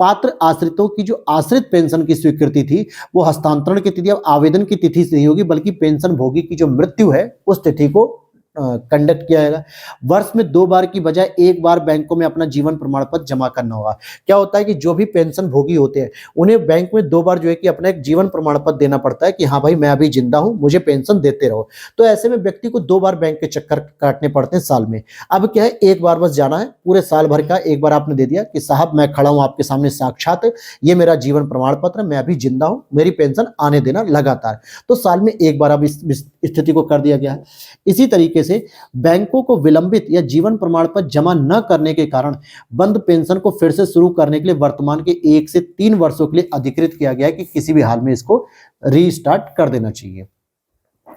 पात्र आश्रितों की जो आश्रित पेंशन की स्वीकृति थी, वो हस्तांतरण की तिथि अब आवेदन की तिथि से नहीं होगी, बल्कि पेंशन भोगी की जो मृत्यु है उस तिथि को कंडक्ट किया जाएगा। वर्ष में 2 बार की बजाय 1 बार बैंकों में अपना जीवन प्रमाण पत्र जमा करना होगा। क्या होता है कि जो भी पेंशन भोगी होते हैं, उन्हें बैंक में 2 बार जो है कि अपना एक जीवन प्रमाण पत्र देना पड़ता है कि हाँ भाई, मैं अभी जिंदा हूं, मुझे पेंशन देते रहो। तो ऐसे में व्यक्ति को 2 बार बैंक के चक्कर काटने पड़ते हैं साल में। अब क्या है, 1 बार बस जाना है, पूरे साल भर का 1 बार आपने दे दिया कि साहब मैं खड़ा हूं आपके सामने साक्षात, ये मेरा जीवन प्रमाण पत्र, मैं अभी जिंदा हूं, मेरी पेंशन आने देना लगातार। तो साल में 1 बार अब इस स्थिति को कर दिया गया है। इसी तरीके से बैंकों को विलंबित या जीवन प्रमाण पत्र जमा न करने के कारण बंद पेंशन को फिर से शुरू करने के लिए वर्तमान के 1 से 3 वर्षों के लिए अधिकृत किया गया है कि किसी भी हाल में इसको रीस्टार्ट कर देना चाहिए।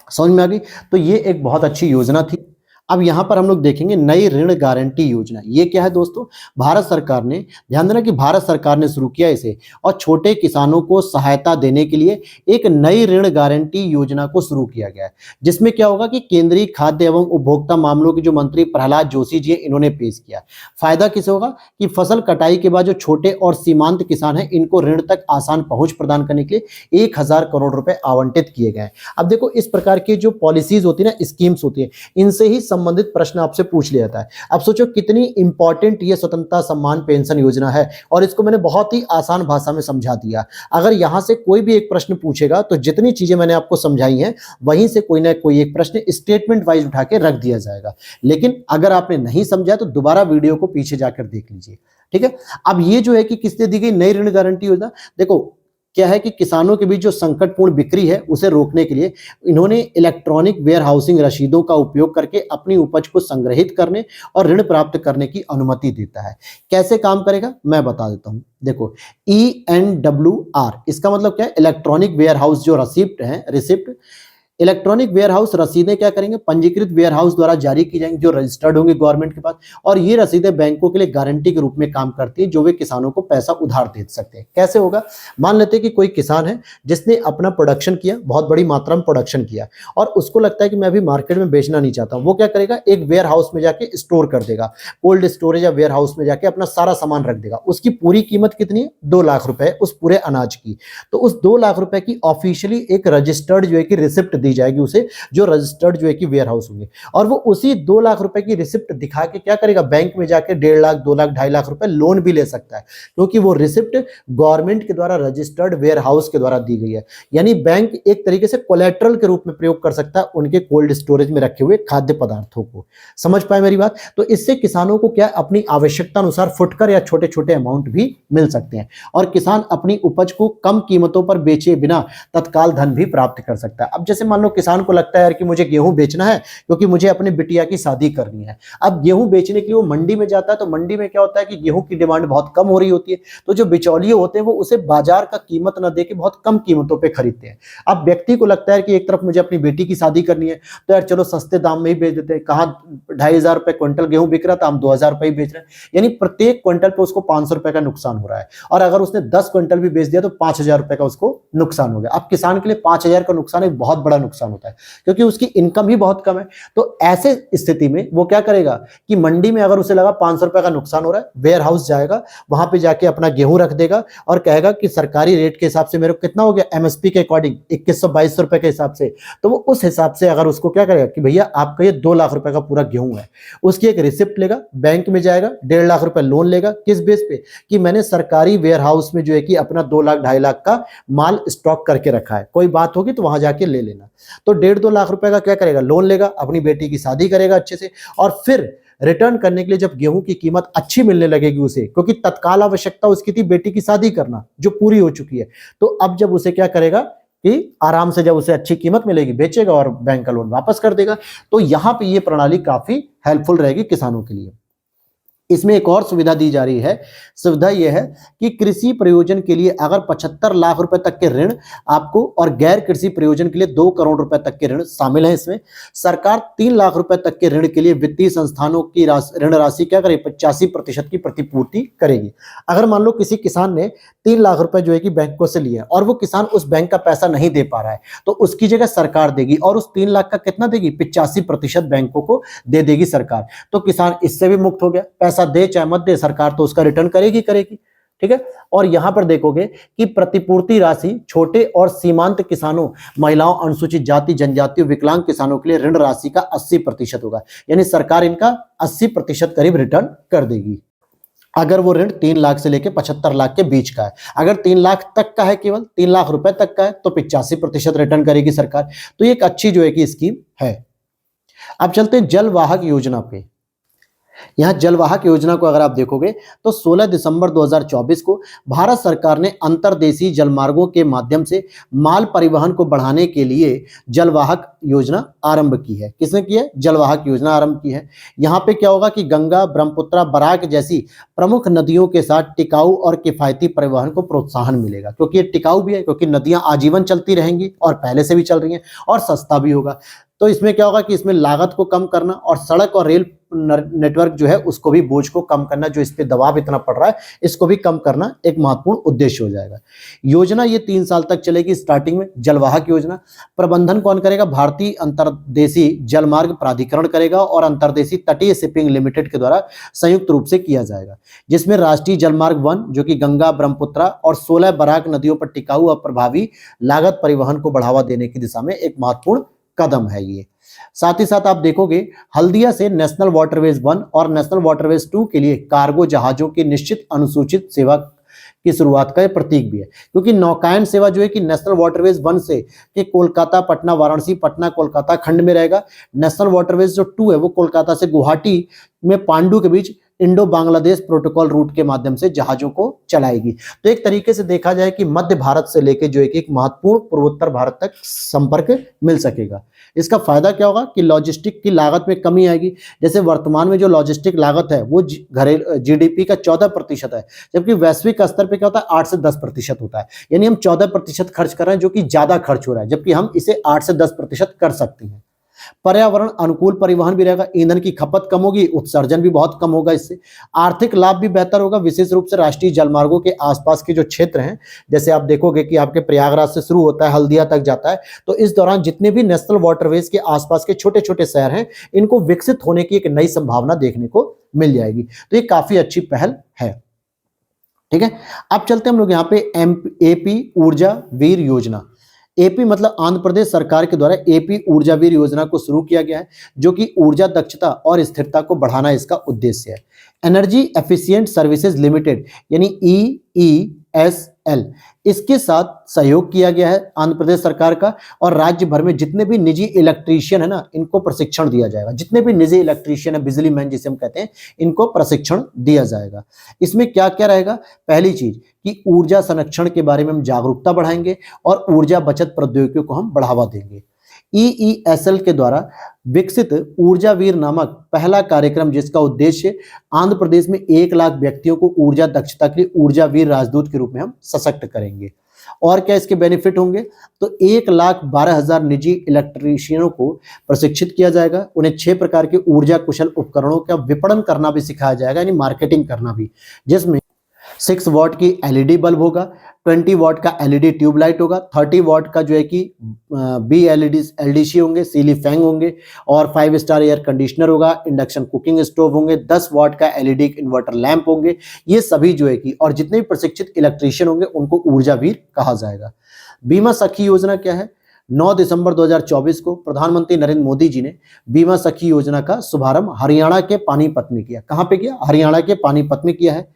समझ में आ गई। तो ये एक बहुत अच्छी योजना थी। अब यहाँ पर हम लोग देखेंगे नई ऋण गारंटी योजना। ये क्या है दोस्तों, भारत सरकार ने, ध्यान देना कि भारत सरकार ने शुरू किया इसे, और छोटे किसानों को सहायता देने के लिए एक नई ऋण गारंटी योजना को शुरू किया गया है। जिसमें क्या होगा कि केंद्रीय खाद्य एवं उपभोक्ता मामलों के जो मंत्री प्रहलाद जोशी जी हैं, इन्होंने पेश किया। फायदा किसे होगा कि फसल कटाई के बाद जो छोटे और सीमांत किसान हैं, इनको ऋण तक आसान पहुंच प्रदान करने के लिए 1000 करोड़ रुपए आवंटित किए गए हैं। अब देखो, इस प्रकार की जो पॉलिसीज होती है ना, स्कीम्स होती है, इनसे ही संबंधित प्रश्न आपसे पूछ लिया जाता है। अब सोचो कितनी इंपॉर्टेंट ये स्वतंत्रता सम्मान पेंशन योजना है, और इसको मैंने बहुत ही आसान भाषा में समझा दिया। अगर यहां से कोई भी एक प्रश्न पूछेगा तो जितनी चीजें मैंने आपको समझाई हैं, वहीं से कोई ना कोई एक प्रश्न स्टेटमेंट वाइज उठा के रख दिया जाएगा। लेकिन अगर आपने नहीं समझा तो दोबारा वीडियो को पीछे जाकर देख लीजिए, ठीक है। अब ये जो है कि किसने दी गई नई ऋण गारंटी योजना, देखो क्या है कि किसानों के बीच जो संकटपूर्ण बिक्री है उसे रोकने के लिए इन्होंने इलेक्ट्रॉनिक वेयर हाउसिंग रसीदों का उपयोग करके अपनी उपज को संग्रहित करने और ऋण प्राप्त करने की अनुमति देता है। कैसे काम करेगा मैं बता देता हूं। देखो, ENWR, इसका मतलब क्या है, इलेक्ट्रॉनिक वेयर हाउस जो रिसिप्ट है, रिसिप्ट, इलेक्ट्रॉनिक वेयरहाउस रसीदें क्या करेंगे, पंजीकृत वेयरहाउस द्वारा जारी की जाएंगी, जो रजिस्टर्ड होंगे गवर्नमेंट के पास, और ये रसीदें बैंकों के लिए गारंटी के रूप में काम करती है, जो वे किसानों को पैसा उधार दे सकते हैं। कैसे होगा, मान लेते हैं कि कोई किसान है जिसने अपना प्रोडक्शन किया, बहुत बड़ी मात्रा में प्रोडक्शन किया, और उसको लगता है कि मैं अभी मार्केट में बेचना नहीं चाहता हूं। वो क्या करेगा, एक वेयर हाउस में जाके स्टोर कर देगा, कोल्ड स्टोरेज या वेयर हाउस में जाके अपना सारा सामान रख देगा। उसकी पूरी कीमत कितनी है, 2 लाख रुपए उस पूरे अनाज की। तो उस 2 लाख रुपए की ऑफिशियली एक रजिस्टर्ड जो है कि रिसिप्ट दी जाएगी उसे, जो रजिस्टर्ड जो है कि वेयर हाउस होंगे, और वो उसी 2 लाख रुपए की रिसिप्ट दिखा के क्या करेगा, बैंक में जाके 1.5 लाख, 2 लाख, 2.5 लाख रुपए लोन भी ले सकता है, क्योंकि वो रिसिप्ट गवर्नमेंट के द्वारा रजिस्टर्ड वेयर हाउस के द्वारा दी गई है। यानी बैंक एक तरीके से कोलेटरल के रूप में प्रयोग कर सकता है उनके कोल्ड स्टोरेज में रखे हुए खाद्य पदार्थों को। समझ पाए मेरी बात। तो इससे किसानों को क्या, अपनी आवश्यकता अनुसार फुटकर या छोटे छोटे अमाउंट भी मिल सकते हैं, और किसान अपनी उपज को कम कीमतों पर बेचे बिना तत्काल धन भी प्राप्त कर सकता है। अब जैसे मान लो किसान को लगता है यार कि मुझे गेहूं बेचना है क्योंकि मुझे अपने बिटिया की शादी करनी है। अब गेहूं बेचने के लिए वो मंडी में जाता है, तो मंडी में क्या होता है कि गेहूं की डिमांड बहुत कम हो रही होती है, तो जो बिचौलिए होते हैं वो उसे बाजार का कीमत न देके बहुत कम कीमतों पे खरीदते हैं। अब व्यक्ति को लगता है कि एक तरफ मुझे अपनी बेटी की शादी करनी है, तो यार चलो सस्ते दाम में ही बेच देते हैं। कहाँ 2,500 रुपए क्विंटल गेहूं बिक रहा था, हम 2,000 रुपए ही बेच रहे हैं, यानी प्रत्येक क्विंटल पे उसको 500 रुपए का नुकसान हो रहा है। और अगर उसने 10 क्विंटल भी बेच दिया तो 5,000 रुपए का उसको नुकसान हो गया। अब किसान के लिए 5,000 का नुकसान एक बहुत बड़ा नुकसान होता है, क्योंकि उसकी इनकम ही बहुत कम है। तो ऐसे स्थिति में वो क्या करेगा कि मंडी में अगर उसे लगा 500 रुपए का नुकसान हो रहा है, वेयर हाउस जाएगा, वहां पे जाके अपना गेहूं रख देगा और कहेगा कि सरकारी रेट के हिसाब से मेरे को कितना हो गया, एमएसपी के अकॉर्डिंग 2100-2200 रुपए के हिसाब से, तो वो उस हिसाब से अगर उसको क्या करेगा कि भैया आपका ये 2 लाख रुपए का पूरा गेहूं है, उसकी एक रिसिप्ट लेगा, बैंक में जाएगा, 1.5 लाख रुपए लोन लेगा। किस बेस पे, कि मैंने सरकारी वेयर हाउस में जो है कि अपना 2 लाख 2.5 लाख का माल स्टॉक करके रखा है, कोई बात होगी तो वहां जाके ले लेना। तो 1.5-2 लाख रुपए का क्या करेगा, लोन लेगा, अपनी बेटी की शादी करेगा अच्छे से, और फिर रिटर्न करने के लिए जब गेहूं की कीमत अच्छी मिलने लगेगी उसे, क्योंकि तत्काल आवश्यकता उसकी थी बेटी की शादी करना जो पूरी हो चुकी है, तो अब जब उसे क्या करेगा कि आराम से जब उसे अच्छी कीमत मिलेगी बेचेगा और बैंक का लोन वापस कर देगा। तो यहां पे ये प्रणाली काफी हेल्पफुल रहेगी किसानों के लिए। इसमें एक और सुविधा दी जा रही है, सुविधा यह है कि कृषि प्रयोजन के लिए अगर 75 लाख रुपए तक के ऋण आपको, और गैर कृषि प्रयोजन के लिए 2 करोड़ रुपए तक के ऋण शामिल है इसमें, सरकार 3 लाख रुपए तक के ऋण के लिए वित्तीय संस्थानों की ऋण राशि क्या करेगी, 85% की प्रतिपूर्ति करेगी। अगर मान लो किसी किसान ने 3 लाख रुपए जो है कि बैंकों से लिए और वो किसान उस बैंक का पैसा नहीं दे पा रहा है, तो उसकी जगह सरकार देगी, और उस 3 लाख का कितना देगी, 85% बैंकों को दे देगी सरकार। तो किसान इससे भी मुक्त हो गया, पैसा दे चाहे मत दे, सरकार तो उसका रिटर्न करेगी करेगी, ठीक है। और यहां पर देखोगे कि प्रतिपूर्ति राशि छोटे और सीमांत किसानों, महिलाओं, अनुसूचित जाति, जनजाति, विकलांग किसानों के लिए ऋण राशि का 80% होगा, यानी सरकार इनका 80% करीब रिटर्न कर देगी। अगर वो ऋण 3 लाख से लेकर 75 लाख के बीच का है, अगर 3 लाख तक का है, केवल 3 लाख रुपए तक का है, तो 85% रिटर्न करेगी सरकार। तो ये एक अच्छी जो है कि स्कीम है। अब चलते हैं जलवाहक योजना पे। यहाँ जलवाहक योजना को अगर आप देखोगे तो 16 दिसंबर 2024 को भारत सरकार ने अंतर्देशीय जलमार्गों के माध्यम से माल परिवहन को बढ़ाने के लिए जलवाहक योजना आरंभ की है। किसने की है? जलवाहक योजना आरंभ की है। यहाँ पे क्या होगा कि गंगा, ब्रह्मपुत्र, बराक जैसी प्रमुख नदियों के साथ टिकाऊ और किफायती परिवहन को प्रोत्साहन मिलेगा, क्योंकि ये टिकाऊ भी है, क्योंकि नदियां आजीवन चलती रहेंगी और पहले से भी चल रही हैं, और सस्ता भी होगा। तो इसमें क्या होगा कि इसमें लागत को कम करना और सड़क और रेल नेटवर्क जो है उसको भी, बोझ को कम करना, जो इस पे दबाव इतना पड़ रहा है इसको भी कम करना एक महत्वपूर्ण उद्देश्य हो जाएगा। योजना ये 3 साल तक चलेगी। स्टार्टिंग में जलवाहक योजना प्रबंधन कौन करेगा? भारतीय अंतर्देशीय जलमार्ग प्राधिकरण करेगा और अंतर्देशीय तटीय शिपिंग लिमिटेड के द्वारा संयुक्त रूप से किया जाएगा, जिसमें राष्ट्रीय जलमार्ग 1 जो कि गंगा, ब्रह्मपुत्र और 16 बराक नदियों पर टिकाऊ और प्रभावी लागत परिवहन को बढ़ावा देने की दिशा में एक महत्वपूर्ण कदम है ये। साथ ही साथ आप देखोगे हल्दिया से नेशनल वाटरवेज 1 और नेशनल वाटरवेज 2 के लिए कार्गो जहाजों की निश्चित अनुसूचित सेवा की शुरुआत का प्रतीक भी है, क्योंकि नौकायन सेवा जो है कि नेशनल वाटरवेज 1 से कि कोलकाता, पटना, वाराणसी, पटना, कोलकाता खंड में रहेगा। नेशनल वाटरवेज जो 2 है वो कोलकाता से गुवाहाटी में पांडु के बीच इंडो बांग्लादेश प्रोटोकॉल रूट के माध्यम से जहाजों को चलाएगी। तो एक तरीके से देखा जाए कि मध्य भारत से लेकर जो एक महत्वपूर्ण पूर्वोत्तर भारत तक संपर्क मिल सकेगा। इसका फायदा क्या होगा कि लॉजिस्टिक की लागत में कमी आएगी। जैसे वर्तमान में जो लॉजिस्टिक लागत है वो घरेलू जीडीपी का 14% है, जबकि वैश्विक स्तर पे क्या होता है 8 से 10% होता है। यानी हम 14% खर्च कर रहे हैं, जो कि ज्यादा खर्च हो रहा है, जबकि हम इसे 8 से 10% कर सकते हैं। पर्यावरण अनुकूल परिवहन भी रहेगा, ईंधन की खपत कम होगी, उत्सर्जन भी बहुत कम होगा। इससे आर्थिक लाभ भी बेहतर होगा, विशेष रूप से राष्ट्रीय जलमार्गों के आसपास के जो क्षेत्र हैं, जैसे आप देखोगे कि आपके प्रयागराज से शुरू होता है, हल्दिया तक जाता है, तो इस दौरान जितने भी नेशनल वाटरवेज के आसपास के छोटे छोटे शहर हैं, इनको विकसित होने की एक नई संभावना देखने को मिल जाएगी। तो ये काफी अच्छी पहल है। ठीक है, अब चलते हम लोग यहाँ पे एपी ऊर्जा वीर योजना। एपी मतलब आंध्र प्रदेश सरकार के द्वारा एपी ऊर्जा वीर योजना को शुरू किया गया है, जो कि ऊर्जा दक्षता और स्थिरता को बढ़ाना इसका उद्देश्य है। एनर्जी एफिशिएंट सर्विसेज लिमिटेड यानी EESL, इसके साथ सहयोग किया गया है आंध्र प्रदेश सरकार का, और राज्य भर में जितने भी निजी इलेक्ट्रीशियन है ना, इनको प्रशिक्षण दिया जाएगा। जितने भी निजी इलेक्ट्रीशियन है, बिजली मैन जिसे हम कहते हैं, इनको प्रशिक्षण दिया जाएगा। इसमें क्या क्या रहेगा? पहली चीज कि ऊर्जा संरक्षण के बारे में हम जागरूकता बढ़ाएंगे और ऊर्जा बचत प्रौद्योगिकियों को हम बढ़ावा देंगे। EESL के द्वारा विकसित ऊर्जा वीर नामक पहला कार्यक्रम, जिसका उद्देश्य आंध्र प्रदेश में 1 लाख व्यक्तियों को ऊर्जा दक्षता के लिए ऊर्जा वीर राजदूत के रूप में हम सशक्त करेंगे। और क्या इसके बेनिफिट होंगे? तो 1,12,000 निजी इलेक्ट्रीशियनों को प्रशिक्षित किया जाएगा। उन्हें 6 प्रकार के ऊर्जा कुशल उपकरणों का विपणन करना भी सिखाया जाएगा, यानी मार्केटिंग करना भी, जिसमें 6 वॉट की LED बल्ब होगा, 20 वॉट का LED ट्यूबलाइट होगा, 30 वॉट का जो है कि BLDC होंगे, सीली फैंग होंगे, और 5 स्टार एयर कंडीशनर होगा, इंडक्शन कुकिंग स्टोव होंगे, 10 वॉट का LED इन्वर्टर लैंप होंगे। ये सभी जो है कि, और जितने भी प्रशिक्षित इलेक्ट्रीशियन होंगे उनको ऊर्जा वीर कहा जाएगा। बीमा सखी योजना क्या है? 9 दिसंबर 2024 को प्रधानमंत्री नरेंद्र मोदी जी ने बीमा सखी योजना का शुभारंभ हरियाणा के पानीपत में किया। कहां पे किया? हरियाणा के पानीपत में किया है।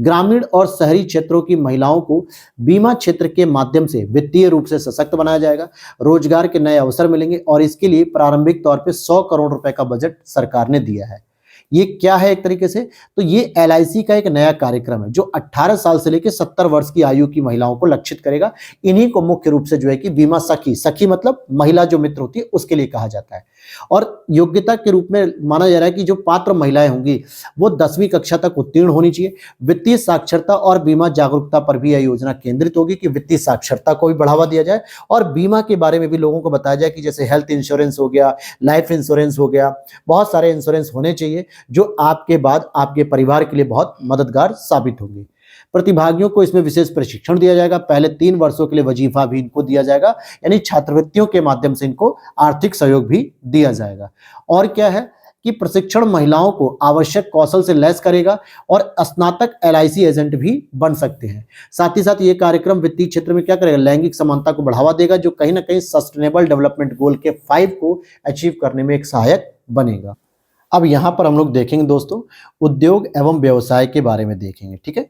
ग्रामीण और शहरी क्षेत्रों की महिलाओं को बीमा क्षेत्र के माध्यम से वित्तीय रूप से सशक्त बनाया जाएगा, रोजगार के नए अवसर मिलेंगे, और इसके लिए प्रारंभिक तौर पे 100 करोड़ रुपए का बजट सरकार ने दिया है। ये क्या है एक तरीके से? तो ये LIC का एक नया कार्यक्रम है, जो 18 साल से लेकर 70 वर्ष की आयु की महिलाओं को लक्षित करेगा। इन्हीं को मुख्य रूप से जो है कि बीमा सखी, सखी मतलब महिला जो मित्र होती है, उसके लिए कहा जाता है। और योग्यता के रूप में माना जा रहा है कि जो पात्र महिलाएं होंगी वो 10वीं कक्षा तक उत्तीर्ण होनी चाहिए। वित्तीय साक्षरता और बीमा जागरूकता पर भी यह योजना केंद्रित होगी कि वित्तीय साक्षरता को भी बढ़ावा दिया जाए, और बीमा के बारे में भी लोगों को बताया जाए कि जैसे हेल्थ इंश्योरेंस हो गया, लाइफ इंश्योरेंस हो गया, बहुत सारे इंश्योरेंस होने चाहिए जो आपके बाद आपके परिवार के लिए बहुत मददगार साबित होंगे। प्रतिभागियों को इसमें विशेष प्रशिक्षण दिया जाएगा। पहले 3 वर्षों के लिए वजीफा भी इनको दिया जाएगा, यानी छात्रवृत्तियों के माध्यम से इनको आर्थिक सहयोग भी दिया जाएगा। और क्या है कि प्रशिक्षण महिलाओं को आवश्यक कौशल से लैस करेगा, और स्नातक LIC एजेंट भी बन सकते हैं। साथ ही साथ ये कार्यक्रम वित्तीय क्षेत्र में क्या करेगा? लैंगिक समानता को बढ़ावा देगा, जो कहीं ना कहीं सस्टेनेबल डेवलपमेंट गोल के 5 को अचीव करने में एक सहायक बनेगा। अब यहां पर हम लोग देखेंगे दोस्तों उद्योग एवं व्यवसाय के बारे में देखेंगे। ठीक है,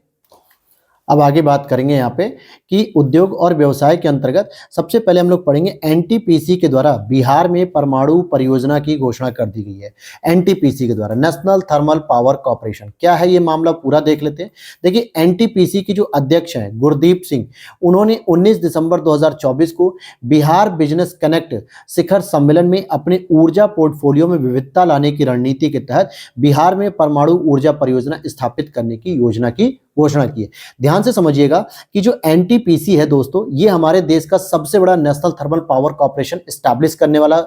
अब आगे बात करेंगे यहाँ पे कि उद्योग और व्यवसाय के अंतर्गत सबसे पहले हम लोग पढ़ेंगे एनटीपीसी के द्वारा बिहार में परमाणु परियोजना की घोषणा कर दी गई है। एनटीपीसी के द्वारा नेशनल थर्मल पावर कॉर्पोरेशन, क्या है ये मामला पूरा देख लेते हैं। देखिए एनटीपीसी की जो अध्यक्ष हैं गुरदीप सिंह, उन्होंने 19 दिसंबर 2024 को बिहार बिजनेस कनेक्ट शिखर सम्मेलन में अपने ऊर्जा पोर्टफोलियो में विविधता लाने की रणनीति के तहत बिहार में परमाणु ऊर्जा परियोजना स्थापित करने की योजना की घोषणा की है। ध्यान से समझिएगा कि जो एनटीपीसी है दोस्तों, ये हमारे देश का सबसे बड़ा national thermal power corporation establish करने वाला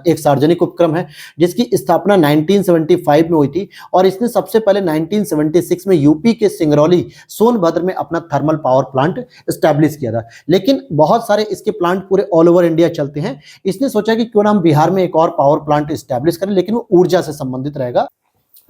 एक सार्वजनिक उपक्रम है, जिसकी स्थापना 1975 में हुई थी और इसने सबसे पहले 1976 में यूपी के सिंगरौली सोनभद्र में अपना थर्मल पावर प्लांट एस्टैब्लिश किया था। लेकिन बहुत सारे इसके प्लांट पूरे ऑल ओवर इंडिया चलते हैं। इसने सोचा कि क्यों ना हम बिहार में एक और पावर प्लांट एस्टैब्लिश करें, लेकिन वो ऊर्जा से संबंधित रहेगा,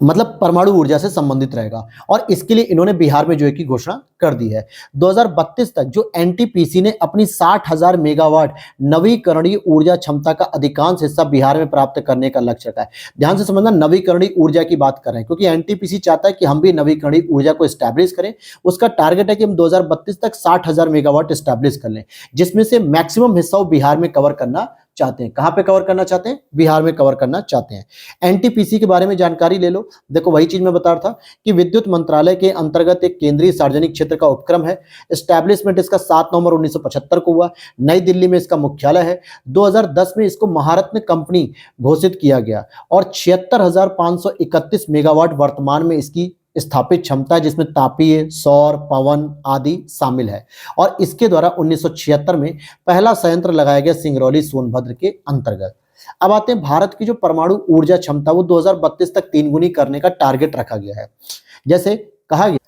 मतलब परमाणु ऊर्जा से संबंधित रहेगा। और इसके लिए इन्होंने बिहार में जो है की घोषणा कर दी है। 2032 तक जो एनटीपीसी ने अपनी 60,000 मेगावाट नवीकरणीय ऊर्जा क्षमता का अधिकांश हिस्सा बिहार में प्राप्त करने का लक्ष्य रखा है। ध्यान से समझना, नवीकरणीय ऊर्जा की बात कर रहे हैं क्योंकि एनटीपीसी चाहता है कि हम भी नवीकरणीय ऊर्जा को स्टैब्लिश करें। उसका टारगेट है कि हम 2032 तक 60,000 मेगावाट स्टैब्लिश कर लें, जिसमें से मैक्सिमम हिस्सा बिहार में कवर करना चाहते हैं। कहां पे कवर करना चाहते हैं? बिहार में कवर करना चाहते हैं। एनटीपीसी के बारे में जानकारी ले लो। देखो वही चीज मैं बता रहा था कि विद्युत मंत्रालय के अंतर्गत एक केंद्रीय सार्वजनिक क्षेत्र का उपक्रम है। एस्टैब्लिशमेंट इसका 7 नवंबर 1975 को हुआ। नई दिल्ली में इसका मुख्यालय है। 2010 में इसको महारत्न कंपनी घोषित किया गया और 76,531 मेगावाट वर्तमान में इसकी स्थापित क्षमता है, जिसमें तापीय, सौर, पवन आदि शामिल है। और इसके द्वारा 1976 में पहला संयंत्र लगाया गया सिंगरौली सोनभद्र के अंतर्गत। अब आते हैं भारत की जो परमाणु ऊर्जा क्षमता, वो 2032 तक 3 गुनी करने का टारगेट रखा गया है। जैसे कहा गया,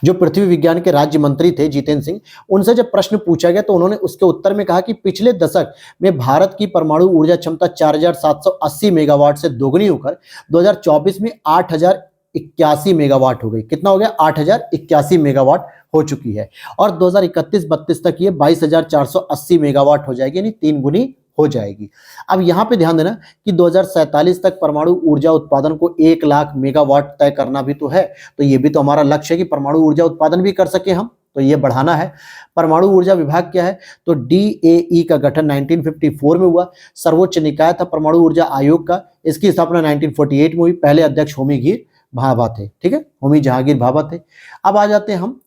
जो पृथ्वी विज्ञान के राज्य मंत्री थे जितेंद्र सिंह, उनसे जब प्रश्न पूछा गया तो उन्होंने उसके उत्तर में कहा कि पिछले दशक में भारत की परमाणु ऊर्जा क्षमता 4,780 मेगावाट से दोगुनी होकर 2024 में 8,081 मेगावाट हो गई। कितना हो गया? 8,081 मेगावाट हो चुकी है। और 2031-32 तक ये 22,480 मेगावाट हो जाएगी, यानी 3 गुनी हो जाएगी। अब यहां पे ध्यान देना कि 2047 तक परमाणु ऊर्जा उत्पादन को 1 लाख मेगावाट तय करना भी तो है। तो ये भी तो हमारा लक्ष्य है कि परमाणु ऊर्जा उत्पादन भी कर सके हम, तो ये बढ़ाना है। परमाणु ऊर्जा विभाग क्या है? तो डीएई का गठन 1954 में हुआ। सर्वोच्च निकाय था परमाणु ऊर्जा आयोग का। इसकी स्थापना 1948 में हुई। पहले अध्यक्ष होमी भाभा थे, ठीक है, होमी जहांगीर भाभा थे। अब आ जाते हैं हम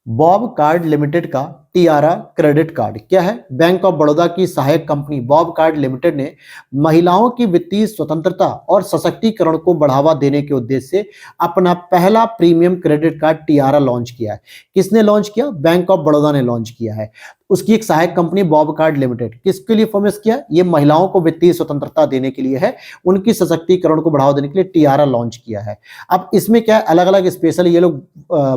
बॉब कार्ड लिमिटेड का टियारा क्रेडिट कार्ड। क्या है? बैंक ऑफ बड़ौदा की सहायक कंपनी बॉब कार्ड लिमिटेड ने महिलाओं की वित्तीय स्वतंत्रता और सशक्तिकरण को बढ़ावा देने के उद्देश्य से अपना पहला premium credit card Tiara launch किया है। किसने लॉन्च किया? बैंक ऑफ बड़ौदा ने लॉन्च किया है। उसकी एक सहायक कंपनी बॉब कार्ड लिमिटेड किसके लिए फेमस किया? ये महिलाओं को वित्तीय स्वतंत्रता देने के लिए है, उनकी सशक्तिकरण को बढ़ावा देने के लिए टियारा लॉन्च किया है। अब इसमें क्या है, अलग अलग स्पेशल ये लोग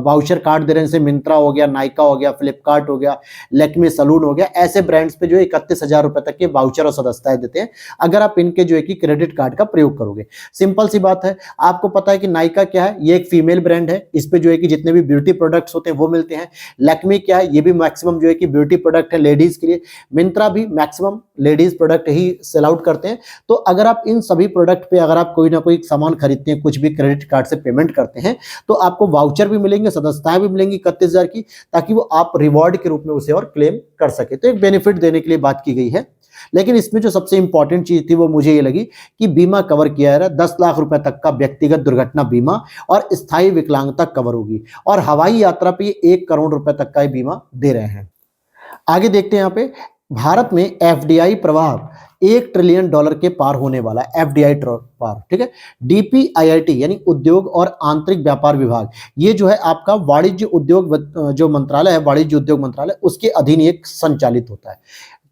वाउचर कार्ड दे रहे हैं, जैसे मिंत्रा हो गया, नाइका हो गया, फ्लिपकार्ट हो गया, लैक्मे सलून हो गया। ऐसे ब्रांड्स पे जो 31,000 रुपए तक के वाउचर और सदस्यताएं देते हैं अगर आप इनके जो है कि क्रेडिट कार्ड का प्रयोग करोगे। सिंपल सी बात है, आपको पता है कि नाइका क्या है? ये एक फीमेल ब्रांड है। इस पे जो है कि जितने भी ब्यूटी प्रोडक्ट्स होते हैं वो मिलते हैं। लैक्मे क्या है? ये भी मैक्सिमम जो है कि ब्यूटी प्रोडक्ट है लेडीज के लिए। मिंत्रा भी मैक्सिमम लेडीज प्रोडक्ट ही सेल आउट करते हैं। तो अगर आप इन सभी प्रोडक्ट पे अगर आप कोई ना कोई सामान खरीदते हैं, कुछ भी क्रेडिट कार्ड से पेमेंट करते हैं, तो आपको वाउचर भी मिलेंगे, सदस्यताएं भी मिलेंगी 31,000 की, ताकि वो आप रिवॉर्ड के रूप में उसे और क्लेम कर सके। तो एक बेनिफिट देने के लिए बात की गई है। लेकिन इसमें जो सबसे इंपॉर्टेंट चीज थी वो मुझे ये लगी कि बीमा कवर किया जा रहा है। 10 लाख रुपए तक का व्यक्तिगत दुर्घटना बीमा और स्थायी विकलांगता कवर होगी। और हवाई यात्रा पे 1 करोड़ रुपए तक का बीमा दे रहे हैं। आगे देखते हैं, यहाँ पे भारत में एफडीआई प्रवाह $1 ट्रिलियन के पार होने वाला है। एफडीआई पार, ठीक है। डीपीआईआईटी यानी उद्योग और आंतरिक व्यापार विभाग, ये जो है आपका वाणिज्य उद्योग जो मंत्रालय है, वाणिज्य उद्योग मंत्रालय, उसके अधीन एक संचालित होता है।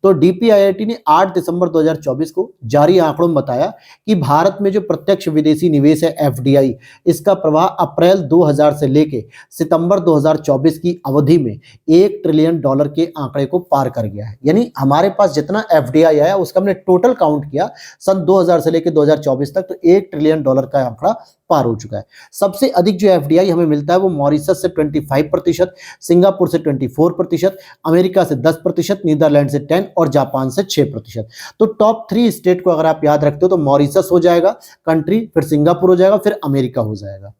तो डीपीआईआईटी ने 8 दिसंबर 2024 को जारी आंकड़ों में बताया कि भारत में जो प्रत्यक्ष विदेशी निवेश है एफडीआई, इसका प्रवाह अप्रैल 2000 से लेके सितंबर 2024 की अवधि में $1 ट्रिलियन के आंकड़े को पार कर गया है। यानी हमारे पास जितना एफडीआई आया उसका हमने टोटल काउंट किया सन 2000 से लेकर 2024 तक, तो $1 ट्रिलियन का आंकड़ा पार हो चुका है। सबसे अधिक जो एफडीआई हमें मिलता है वो मॉरिशस से 25%, सिंगापुर से 24%, अमेरिका से 10%, नीदरलैंड से 10% और जापान से 6%। तो टॉप 3 स्टेट को अगर आप याद रखते हो तो मॉरिशस हो जाएगा कंट्री, फिर सिंगापुर हो जाएगा, फिर अमेरिका हो जाएगा।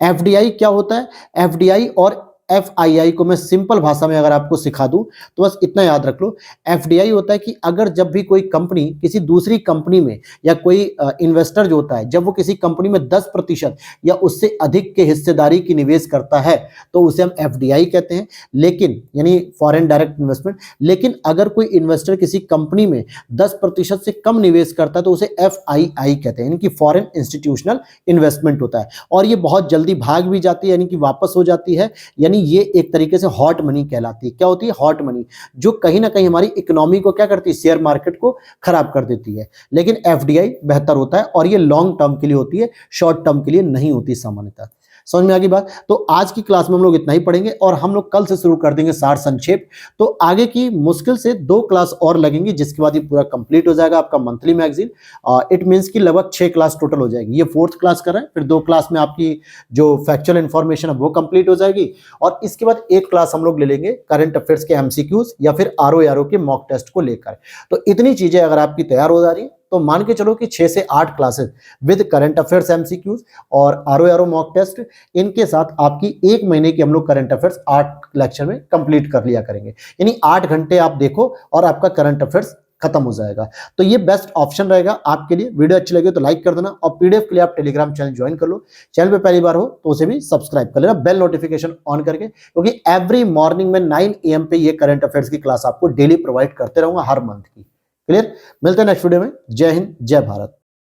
एफडीआई क्या होता है? एफडीआई और FII को मैं सिंपल भाषा में अगर आपको सिखा दूं तो बस इतना याद रख लो। FDI होता है कि अगर जब भी कोई कंपनी किसी दूसरी कंपनी में या कोई इन्वेस्टर जो होता है जब वो किसी कंपनी में 10% या उससे अधिक के हिस्सेदारी की निवेश करता है तो उसे हम FDI कहते हैं, लेकिन यानी फॉरेन डायरेक्ट इन्वेस्टमेंट। लेकिन अगर कोई इन्वेस्टर किसी कंपनी में 10% से कम निवेश करता है तो उसे FII कहते हैं, यानी कि फॉरेन इंस्टीट्यूशनल इन्वेस्टमेंट होता है। और ये बहुत जल्दी भाग भी जाती है, यानी कि वापस हो जाती है, यानी ये एक तरीके से हॉट मनी कहलाती है। क्या होती है? हॉट मनी, जो कहीं ना कहीं हमारी इकोनॉमी को क्या करती है? शेयर मार्केट को खराब कर देती है। लेकिन FDI बेहतर होता है और ये लॉन्ग टर्म के लिए होती है, शॉर्ट टर्म के लिए नहीं होती सामान्यतः। समझ में आ गई बात? तो आज की क्लास में हम लोग इतना ही पढ़ेंगे और हम लोग कल से शुरू कर देंगे सार संक्षेप। तो आगे की मुश्किल से 2 क्लास और लगेंगी, जिसके बाद ये पूरा कंप्लीट हो जाएगा आपका मंथली मैगजीन। इट मींस कि लगभग 6 क्लास टोटल हो जाएगी। ये 4th क्लास कर रहे हैं, फिर 2 क्लास में आपकी जो फैक्चुअल इंफॉर्मेशन है वो कंप्लीट हो जाएगी और इसके बाद एक क्लास हम लोग ले लेंगे करंट अफेयर्स के MCQs या फिर RO के मॉक टेस्ट को लेकर। तो इतनी चीजें अगर आपकी तैयार हो जा रही है तो मान के चलो कि 6 से 8 classes with current affairs MCQs और RO मॉक टेस्ट, इनके साथ आपकी 1 महीने की हम लोग करंट अफेयर्स 8 लेक्चर में कंप्लीट कर लिया करेंगे। यानी 8 घंटे आप देखो और आपका करंट अफेयर्स खत्म हो जाएगा। तो ये बेस्ट ऑप्शन रहेगा आपके लिए। वीडियो अच्छी लगे तो लाइक कर देना और PDF के लिए आप टेलीग्राम चैनल ज्वाइन कर लो। चैनल पे पहली बार हो तो उसे भी सब्सक्राइब कर लेना बेल नोटिफिकेशन ऑन करके, क्योंकि एवरी मॉर्निंग में 9 AM पे ये करंट अफेयर्स की क्लास आपको डेली प्रोवाइड करते रहूंगा हर मंथ की। क्लियर? मिलते हैं नेक्स्ट वीडियो में। जय हिंद, जय भारत।